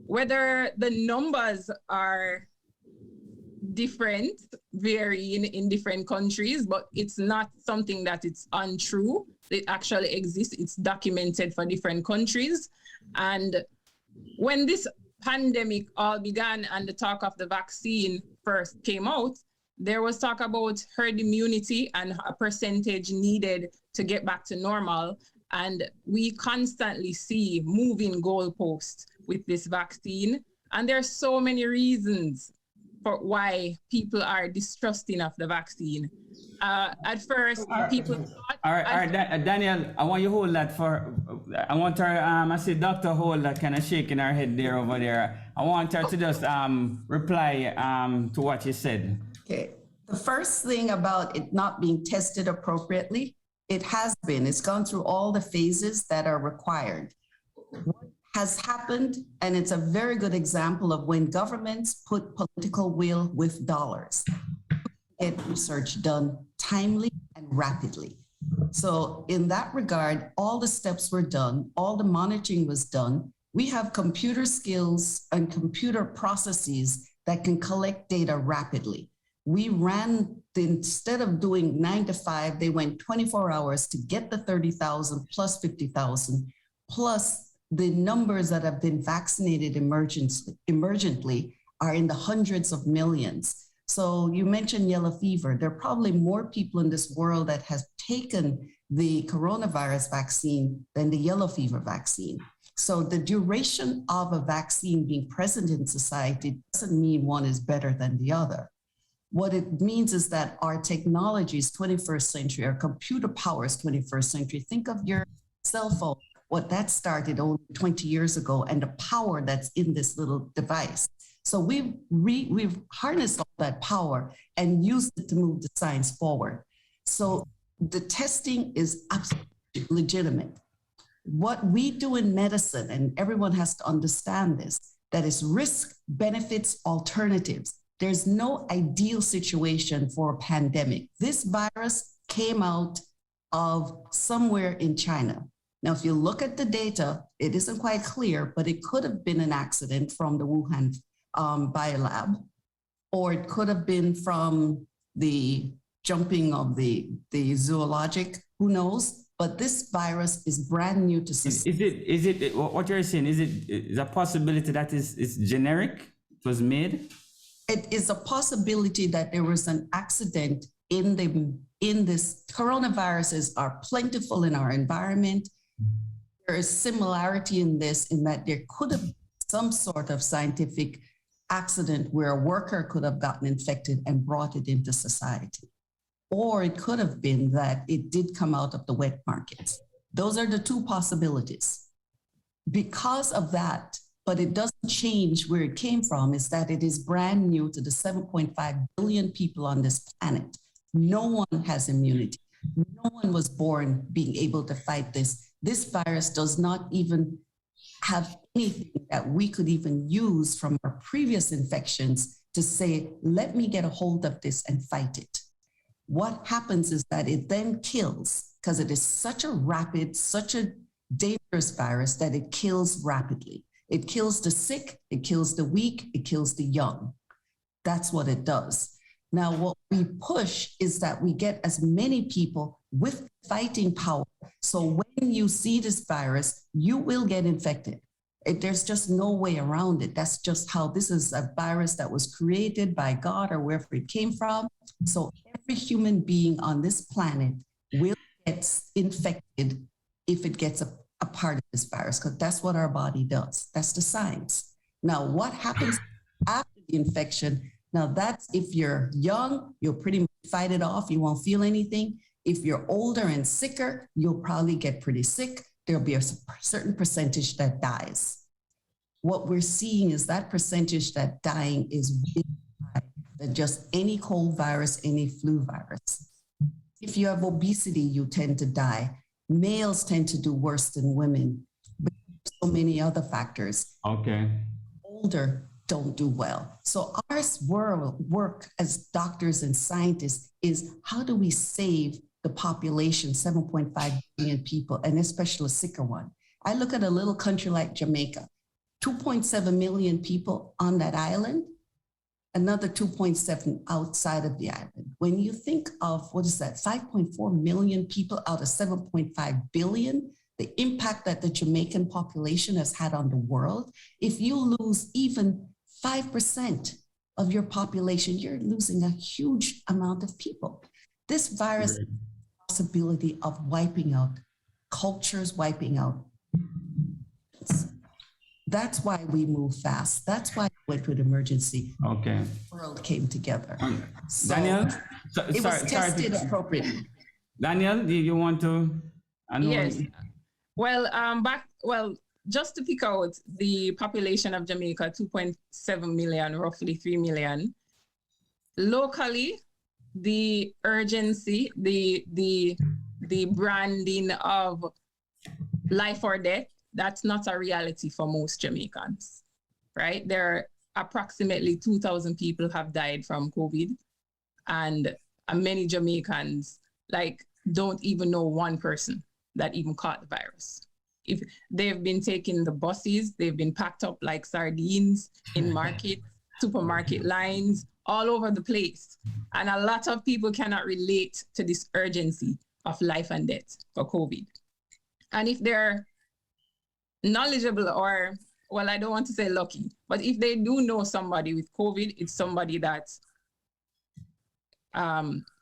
[SPEAKER 5] whether the numbers are different, varying in different countries, but it's not something that it's untrue. It actually exists. It's documented for different countries. And when this pandemic all began and the talk of the vaccine first came out, there was talk about herd immunity and a percentage needed to get back to normal. And we constantly see moving goalposts with this vaccine. And there are so many reasons for why people are distrusting of the vaccine. At first, people thought...
[SPEAKER 1] All right, Danielle, I want you to hold that for... I want her, I see Dr. Holder kind of shaking her head there over there. I want her to just reply to what you said.
[SPEAKER 4] Okay. The first thing about it not being tested appropriately, it has been. It's gone through all the phases that are required. What has happened, and it's a very good example of when governments put political will with dollars, get research done timely and rapidly. So in that regard, all the steps were done, all the monitoring was done. We have computer skills and computer processes that can collect data rapidly. We ran, instead of doing 9 to 5, they went 24 hours to get the 30,000 plus 50,000, plus the numbers that have been vaccinated emergently are in the hundreds of millions. So you mentioned yellow fever. There are probably more people in this world that has taken the coronavirus vaccine than the yellow fever vaccine. So the duration of a vaccine being present in society doesn't mean one is better than the other. What it means is that our technology is 21st century, our computer power is 21st century. Think of your cell phone, what that started only 20 years ago, and the power that's in this little device. So we've harnessed all that power and used it to move the science forward. So the testing is absolutely legitimate. What we do in medicine, and everyone has to understand this, that is risk, benefits, alternatives. There's no ideal situation for a pandemic. This virus came out of somewhere in China. Now, if you look at the data, it isn't quite clear, but it could have been an accident from the Wuhan biolab, or it could have been from the jumping of the zoologic, who knows? But this virus is brand new to society.
[SPEAKER 1] Is it what you're saying? Is a possibility that it's generic? It was made?
[SPEAKER 4] It is a possibility that there was an accident in this. Coronaviruses are plentiful in our environment. There is similarity in this, in that there could have been some sort of scientific accident where a worker could have gotten infected and brought it into society. Or it could have been that it did come out of the wet markets. Those are the two possibilities. Because of that, but it doesn't change where it came from, is that it is brand new to the 7.5 billion people on this planet. No one has immunity. No one was born being able to fight this. This virus does not even have anything that we could even use from our previous infections to say, let me get a hold of this and fight it. What happens is that it then kills, because it is such a rapid, such a dangerous virus that it kills rapidly. It kills the sick, it kills the weak, it kills the young. That's what it does. Now, what we push is that we get as many people with fighting power. So when you see this virus, you will get infected. There's just no way around it. That's just how this is a virus that was created by God or wherever it came from. So every human being on this planet will get infected if it gets a part of this virus, because that's what our body does. That's the science. Now, what happens after the infection? Now, that's if you're young, you'll pretty much fight it off. You won't feel anything. If you're older and sicker, you'll probably get pretty sick. There'll be a certain percentage that dies. What we're seeing is that percentage that dying is really high than just any cold virus, any flu virus. If you have obesity, you tend to die. Males tend to do worse than women, but so many other factors.
[SPEAKER 1] Okay.
[SPEAKER 4] Older don't do well. So our work as doctors and scientists is how do we save the population, 7.5 billion people, and especially a sicker one. I look at a little country like Jamaica, 2.7 million people on that island, another 2.7 outside of the island. When you think of, 5.4 million people out of 7.5 billion, the impact that the Jamaican population has had on the world, if you lose even 5% of your population, you're losing a huge amount of people. This virus has the possibility of wiping out cultures, wiping out. That's why we move fast. That's why we went with emergency.
[SPEAKER 1] Okay.
[SPEAKER 4] The world came together. So
[SPEAKER 1] Danielle?
[SPEAKER 4] it was tested appropriately.
[SPEAKER 1] Danielle, do you want to?
[SPEAKER 5] Yes. Well, just to pick out the population of Jamaica, 2.7 million, roughly 3 million. Locally, the urgency, the branding of life or death, that's not a reality for most Jamaicans, right? There are approximately 2,000 people have died from COVID, and many Jamaicans don't even know one person that even caught the virus. If they've been taking the buses, they've been packed up like sardines in markets, supermarket lines, all over the place. And a lot of people cannot relate to this urgency of life and death for COVID. And if they're knowledgeable or, well, I don't want to say lucky, but if they do know somebody with COVID, it's somebody that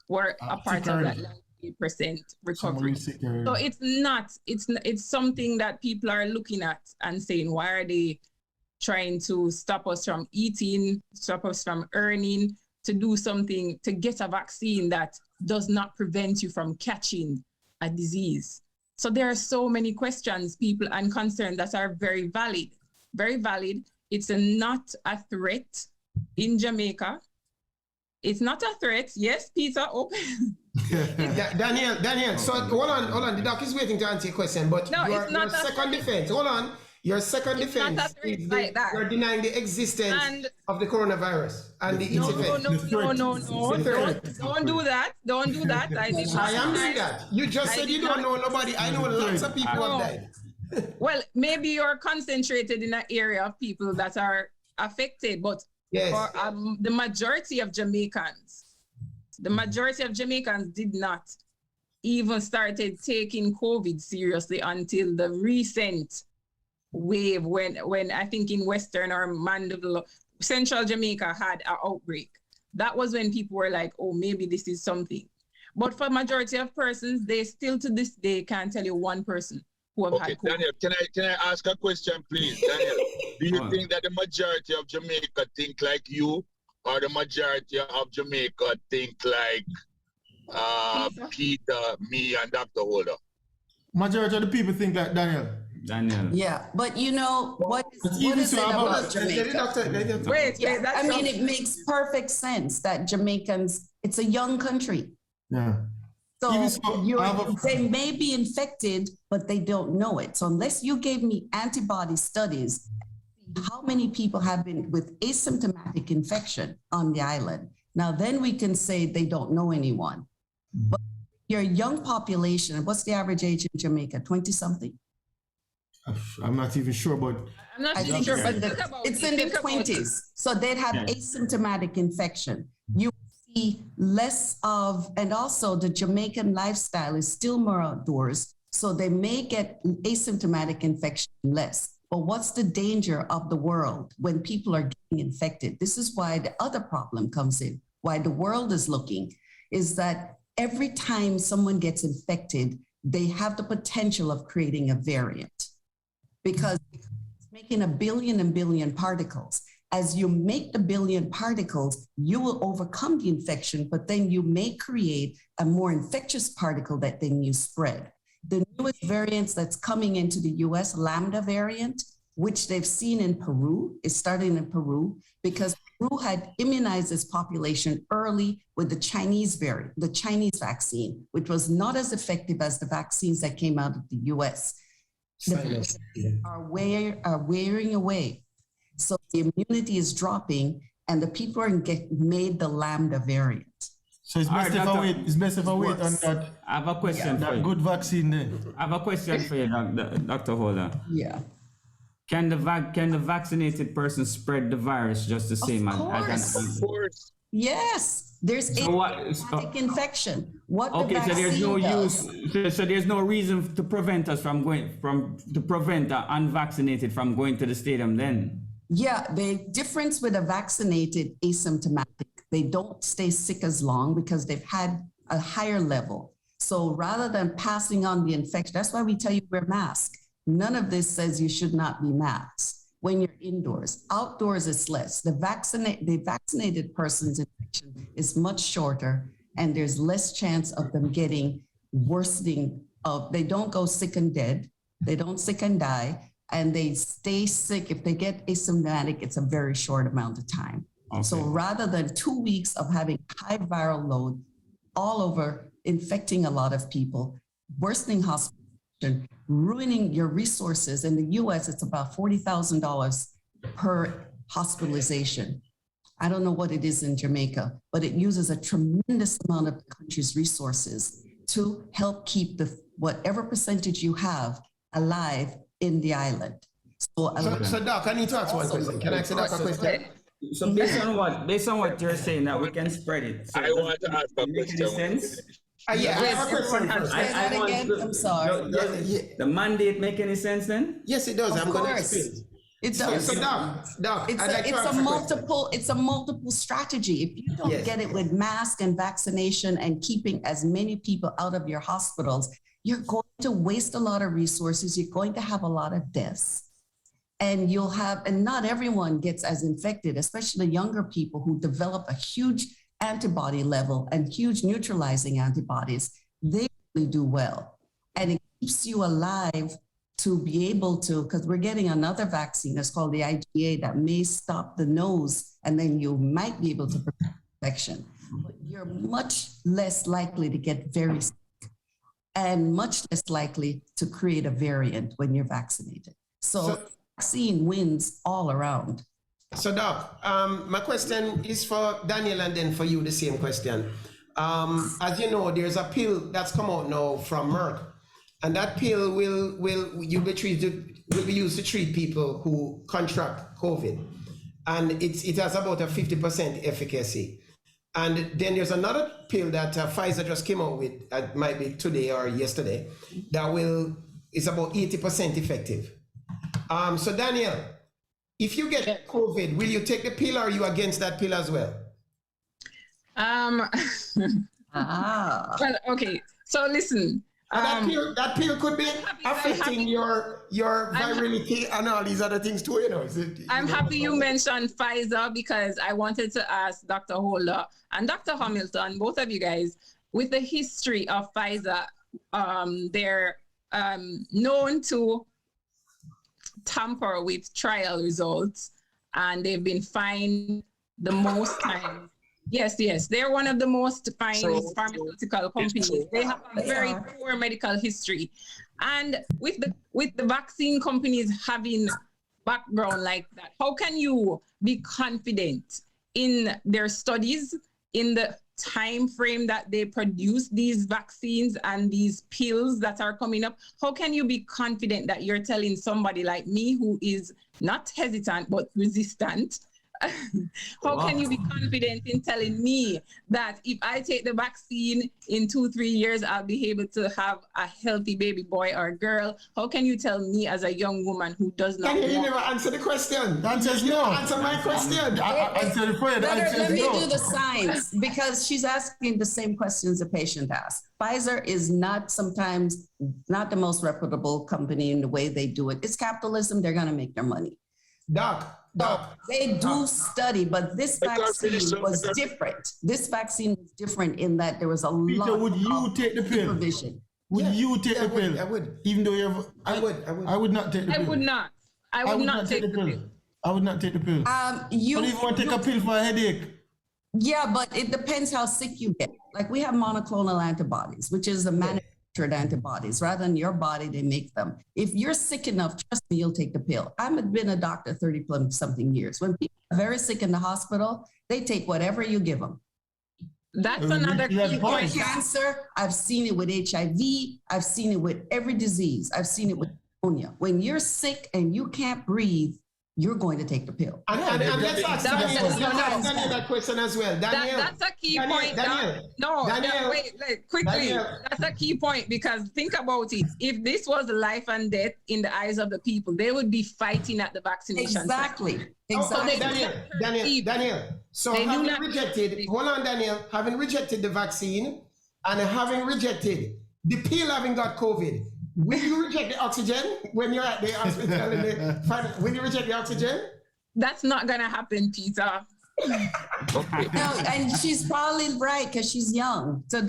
[SPEAKER 5] were a part of that 90% recovery. So it's something that people are looking at and saying, why are they trying to stop us from eating, stop us from earning, to do something, to get a vaccine that does not prevent you from catching a disease? So there are so many questions, people, and concerns that are very valid, very valid. It's not a threat in Jamaica. It's not a threat. Yes, Peter, open.
[SPEAKER 6] Danielle, so hold on. The doc is waiting to answer your question, but
[SPEAKER 5] no,
[SPEAKER 6] your second defense, hold on. Your second defense is you're denying the existence of the coronavirus and its effect.
[SPEAKER 5] No. Don't do that. Don't do that.
[SPEAKER 6] I am doing that. You just said you don't know nobody. I know lots of people have died.
[SPEAKER 5] Well, maybe you're concentrated in an area of people that are affected, but
[SPEAKER 6] yes.
[SPEAKER 5] For the majority of Jamaicans did not even started taking COVID seriously until the recent wave when I think in Western or Mandeville, Central Jamaica had an outbreak. That was when people were like, oh, maybe this is something. But for majority of persons, they still to this day can't tell you one person who have had COVID.
[SPEAKER 3] Daniel, can I ask a question, please? Daniel, do you think that the majority of Jamaica think like you, or the majority of Jamaica think like Peter, me, and Dr. Holder?
[SPEAKER 2] Majority of the people think like Daniel.
[SPEAKER 4] Yeah, but you know what is it about Jamaica?
[SPEAKER 5] Wait,
[SPEAKER 4] I mean, it makes perfect sense that Jamaicans, it's a young country.
[SPEAKER 2] Yeah.
[SPEAKER 4] So they may be infected, but they don't know it. So unless you gave me antibody studies, how many people have been with asymptomatic infection on the island? Now, then we can say they don't know anyone. But your young population, what's the average age in Jamaica? 20-something?
[SPEAKER 2] I'm not even sure, but
[SPEAKER 5] I'm not sure, but
[SPEAKER 4] it's in the 20s. So they'd have asymptomatic infection. You see be less of, and also the Jamaican lifestyle is still more outdoors. So they may get asymptomatic infection less. But what's the danger of the world when people are getting infected? This is why the other problem comes in, why the world is looking, is that every time someone gets infected, they have the potential of creating a variant because it's making a billion particles. As you make the billion particles, you will overcome the infection, but then you may create a more infectious particle that then you spread. The newest variants that's coming into the US, Lambda variant, which they've seen in Peru, is starting in Peru because Peru had immunized its population early with the Chinese variant, the Chinese vaccine, which was not as effective as the vaccines that came out of the US. The vaccines are wearing away. So the immunity is dropping and the people are made the Lambda variant.
[SPEAKER 2] So it's best if I wait. It's best if I wait on that.
[SPEAKER 1] I have a question for
[SPEAKER 2] that
[SPEAKER 1] you.
[SPEAKER 2] good vaccine then.
[SPEAKER 1] I have a question for you, Dr. Holder.
[SPEAKER 4] Yeah.
[SPEAKER 1] Can the vaccinated person spread the virus just the same
[SPEAKER 4] Of course. Yes. There's asymptomatic infection.
[SPEAKER 1] So there's no use. So there's no reason to prevent us from to prevent the unvaccinated from going to the stadium then.
[SPEAKER 4] Yeah, the difference with a vaccinated asymptomatic, they don't stay sick as long because they've had a higher level. So rather than passing on the infection, that's why we tell you wear masks. None of this says you should not be masked when you're indoors. Outdoors, it's less. The vaccinated person's infection is much shorter, and there's less chance of them getting worsening of, they don't go sick and dead, they don't sick and die, and they stay sick. If they get asymptomatic, it's a very short amount of time. Okay. So rather than 2 weeks of having high viral load all over, infecting a lot of people, worsening hospitalization, ruining your resources. In the US, it's about $40,000 per hospitalization. I don't know what it is in Jamaica, but it uses a tremendous amount of the country's resources to help keep the whatever percentage you have alive in the island. So
[SPEAKER 6] Doc, I need to ask one question. Can I ask Doc a question?
[SPEAKER 1] So based on what you're saying, that we can spread it. So
[SPEAKER 3] I want to ask a question.
[SPEAKER 1] Sense?
[SPEAKER 6] Yeah, I have a question.
[SPEAKER 4] I'm sorry.
[SPEAKER 1] The mandate make any sense then?
[SPEAKER 6] Yes, it does. I'm going to explain.
[SPEAKER 4] It does.
[SPEAKER 6] So Doc,
[SPEAKER 4] it's a multiple strategy. If you don't get it with mask and vaccination and keeping as many people out of your hospitals, you're going to waste a lot of resources. You're going to have a lot of deaths. And not everyone gets as infected, especially younger people who develop a huge antibody level and huge neutralizing antibodies. They really do well. And it keeps you alive to be able to, because we're getting another vaccine that's called the IgA that may stop the nose, and then you might be able to prevent infection. But you're much less likely to get very sick and much less likely to create a variant when you're vaccinated. So vaccine wins all around.
[SPEAKER 6] So Doc, my question is for Danielle and then for you the same question. As you know, there's a pill that's come out now from Merck, and that pill will be used to treat people who contract COVID, and it has about a 50% efficacy. And then there's another pill that Pfizer just came out with, it might be today or yesterday, that is about 80% effective. So Danielle, if you get COVID, will you take the pill or are you against that pill as well?
[SPEAKER 5] Well, okay. So listen.
[SPEAKER 6] That pill could be affecting your virility and all these other things too, you know.
[SPEAKER 5] I'm happy you mentioned Pfizer because I wanted to ask Dr. Holder and Dr. Hamilton, both of you guys, with the history of Pfizer, they're known to tamper with trial results, and they've been fined the most times. Yes, they're one of the most fined pharmaceutical companies. They have a very poor medical history, and with the vaccine companies having background like that, how can you be confident in their studies, in the time frame that they produce these vaccines and these pills that are coming up? How can you be confident that you're telling somebody like me who is not hesitant but resistant How can you be confident in telling me that if I take the vaccine in 2-3 years, I'll be able to have a healthy baby boy or girl? How can you tell me as a young woman who does not?
[SPEAKER 6] You never answer the question.
[SPEAKER 2] The answer is no.
[SPEAKER 6] Answer my question.
[SPEAKER 4] Let me do the science, because she's asking the same questions the patient asked. Pfizer is not sometimes not the most reputable company in the way they do it. It's capitalism. They're going to make their money.
[SPEAKER 6] Doc.
[SPEAKER 4] They do study, but this vaccine was different. This vaccine was different in that there was a lot of
[SPEAKER 2] would you take the pill?
[SPEAKER 4] supervision.
[SPEAKER 2] Would you take the pill?
[SPEAKER 6] I would.
[SPEAKER 2] Even though you have, I would not take the pill.
[SPEAKER 5] I would not. I would not take the pill.
[SPEAKER 2] I would not take the pill.
[SPEAKER 4] You
[SPEAKER 2] don't even want to take a pill for a headache.
[SPEAKER 4] Yeah, but it depends how sick you get. Like we have monoclonal antibodies, which is the manufactured antibodies. Rather than your body, they make them. If you're sick enough, trust me, you'll take the pill. I've been a doctor 30-something years. When people are very sick in the hospital, they take whatever you give them.
[SPEAKER 5] That's another key point.
[SPEAKER 4] Cancer, I've seen it with HIV. I've seen it with every disease. I've seen it with pneumonia. When you're sick and you can't breathe, you're going to take the pill.
[SPEAKER 6] And let's ask Danielle that question as well. Danielle,
[SPEAKER 5] that's a key point. Quickly. That's a key point, because think about it. If this was life and death in the eyes of the people, they would be fighting at the vaccination.
[SPEAKER 4] Exactly.
[SPEAKER 6] Danielle. So having rejected the vaccine and having rejected the pill, having got COVID, will you reject the oxygen when you're at the hospital? Will you reject the oxygen?
[SPEAKER 5] That's not going to happen, Peter.
[SPEAKER 4] No, and she's probably right because she's young. So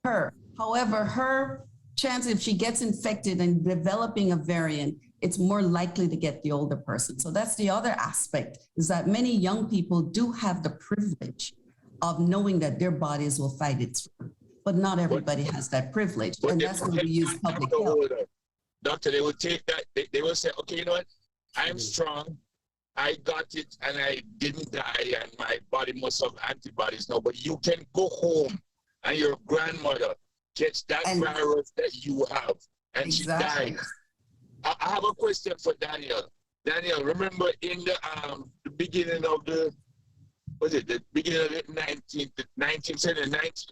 [SPEAKER 4] her. However, her chance, if she gets infected and developing a variant, it's more likely to get the older person. So that's the other aspect, is that many young people do have the privilege of knowing that their bodies will fight it through. But not everybody has that privilege, and that's when we use public health.
[SPEAKER 3] Doctor, they will take that, they will say, okay, you know what, I'm strong, I got it, and I didn't die, and my body must have antibodies now, but you can go home, and your grandmother gets that virus that you have, and she dies. I have a question for Danielle. Danielle, remember in the beginning of the beginning of the 19th century,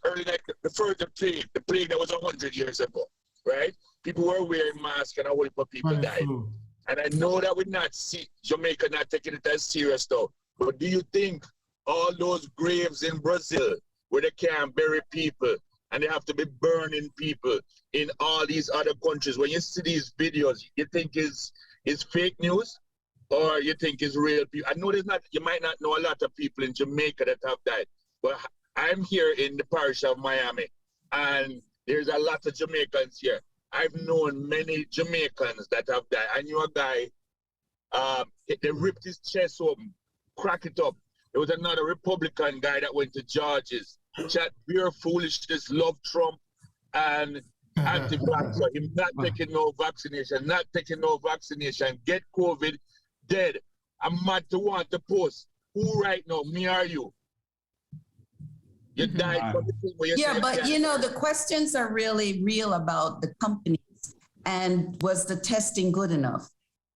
[SPEAKER 3] early the plague that was 100 years ago, right? People were wearing masks and a whole heap of people died. And I know that we not see Jamaica not taking it as serious though. But do you think all those graves in Brazil where they can't bury people and they have to be burning people in all these other countries, when you see these videos, you think is fake news? Or you think it's real people? I know you might not know a lot of people in Jamaica that have died, but I'm here in the parish of Miami, and there's a lot of Jamaicans here. I've known many Jamaicans that have died. I knew a guy, they ripped his chest open, crack it up. There was another Republican guy that went to George's, chat pure foolishness, love Trump, and anti-vaxxer, him not taking no vaccination, get COVID, dead. I'm mad to want to post. Who right now, me or you? You died from the thing where you
[SPEAKER 4] but you know, the questions are really real about the companies and was the testing good enough?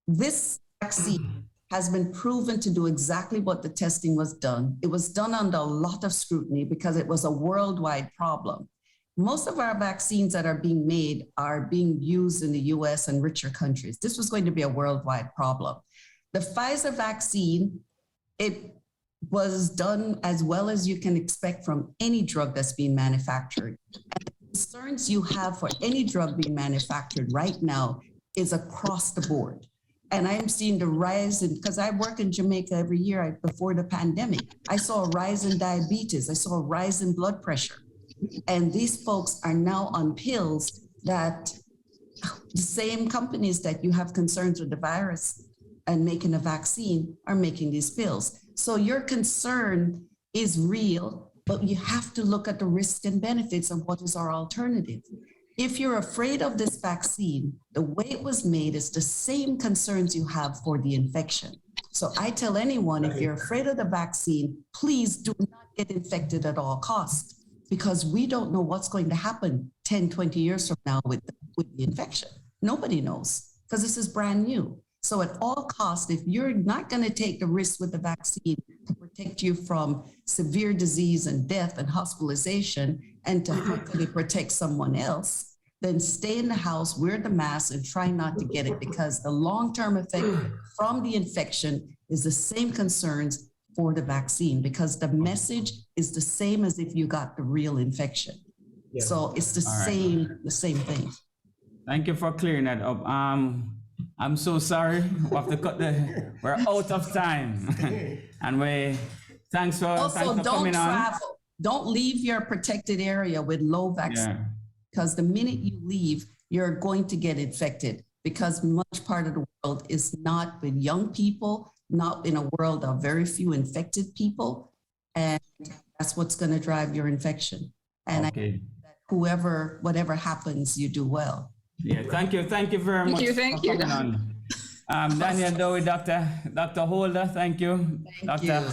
[SPEAKER 4] This vaccine has been proven to do exactly what the testing was done. It was done under a lot of scrutiny because it was a worldwide problem. Most of our vaccines that are being made are being used in the US and richer countries. This was going to be a worldwide problem. The Pfizer vaccine, it was done as well as you can expect from any drug that's being manufactured. And the concerns you have for any drug being manufactured right now is across the board. And I'm seeing the rise in, because I work in Jamaica every year before the pandemic, I saw a rise in diabetes, I saw a rise in blood pressure. And these folks are now on pills that the same companies that you have concerns with the virus and making a vaccine are making these pills. So your concern is real, but you have to look at the risks and benefits of what is our alternative. If you're afraid of this vaccine, the way it was made is the same concerns you have for the infection. So I tell anyone, if you're afraid of the vaccine, please do not get infected at all costs, because we don't know what's going to happen 10, 20 years from now with the infection. Nobody knows, because this is brand new. So at all costs, if you're not going to take the risk with the vaccine to protect you from severe disease and death and hospitalization and to hopefully protect someone else, then stay in the house, wear the mask, and try not to get it, because the long-term effect from the infection is the same concerns for the vaccine, because the message is the same as if you got the real infection. Yeah. So it's the same thing.
[SPEAKER 1] Thank you for clearing that up. I'm so sorry. We have to cut we're out of time. And thanks for coming on.
[SPEAKER 4] Don't leave your protected area with low vaccine, because the minute you leave, you're going to get infected, because much part of the world is not with young people, not in a world of very few infected people. And that's what's going to drive your infection. And whatever happens, you do well.
[SPEAKER 1] Yeah, thank you very much.
[SPEAKER 5] Thank you.
[SPEAKER 1] Danielle Dowie, Dr. Holder, thank you. Dr.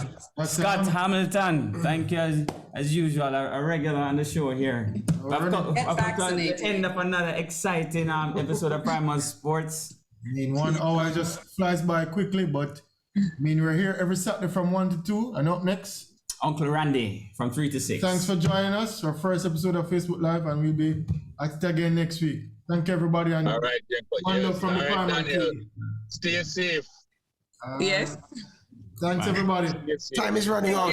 [SPEAKER 1] Scott Hamilton, thank you as usual, a regular on the show here.
[SPEAKER 4] Get vaccinated.
[SPEAKER 1] End up another exciting episode of Primal Sports.
[SPEAKER 2] I mean, 1 hour just flies by quickly, but I mean, we're here every Saturday from 1 to 2, and up next,
[SPEAKER 1] Uncle Randy from 3 to 6.
[SPEAKER 2] Thanks for joining us for our first episode of Facebook Live, and we'll be at it again next week. Thank you, everybody. And
[SPEAKER 3] all right,
[SPEAKER 2] one love from the Primal team.
[SPEAKER 3] Stay safe.
[SPEAKER 5] Yes.
[SPEAKER 2] Thanks, everybody.
[SPEAKER 6] Time is running out.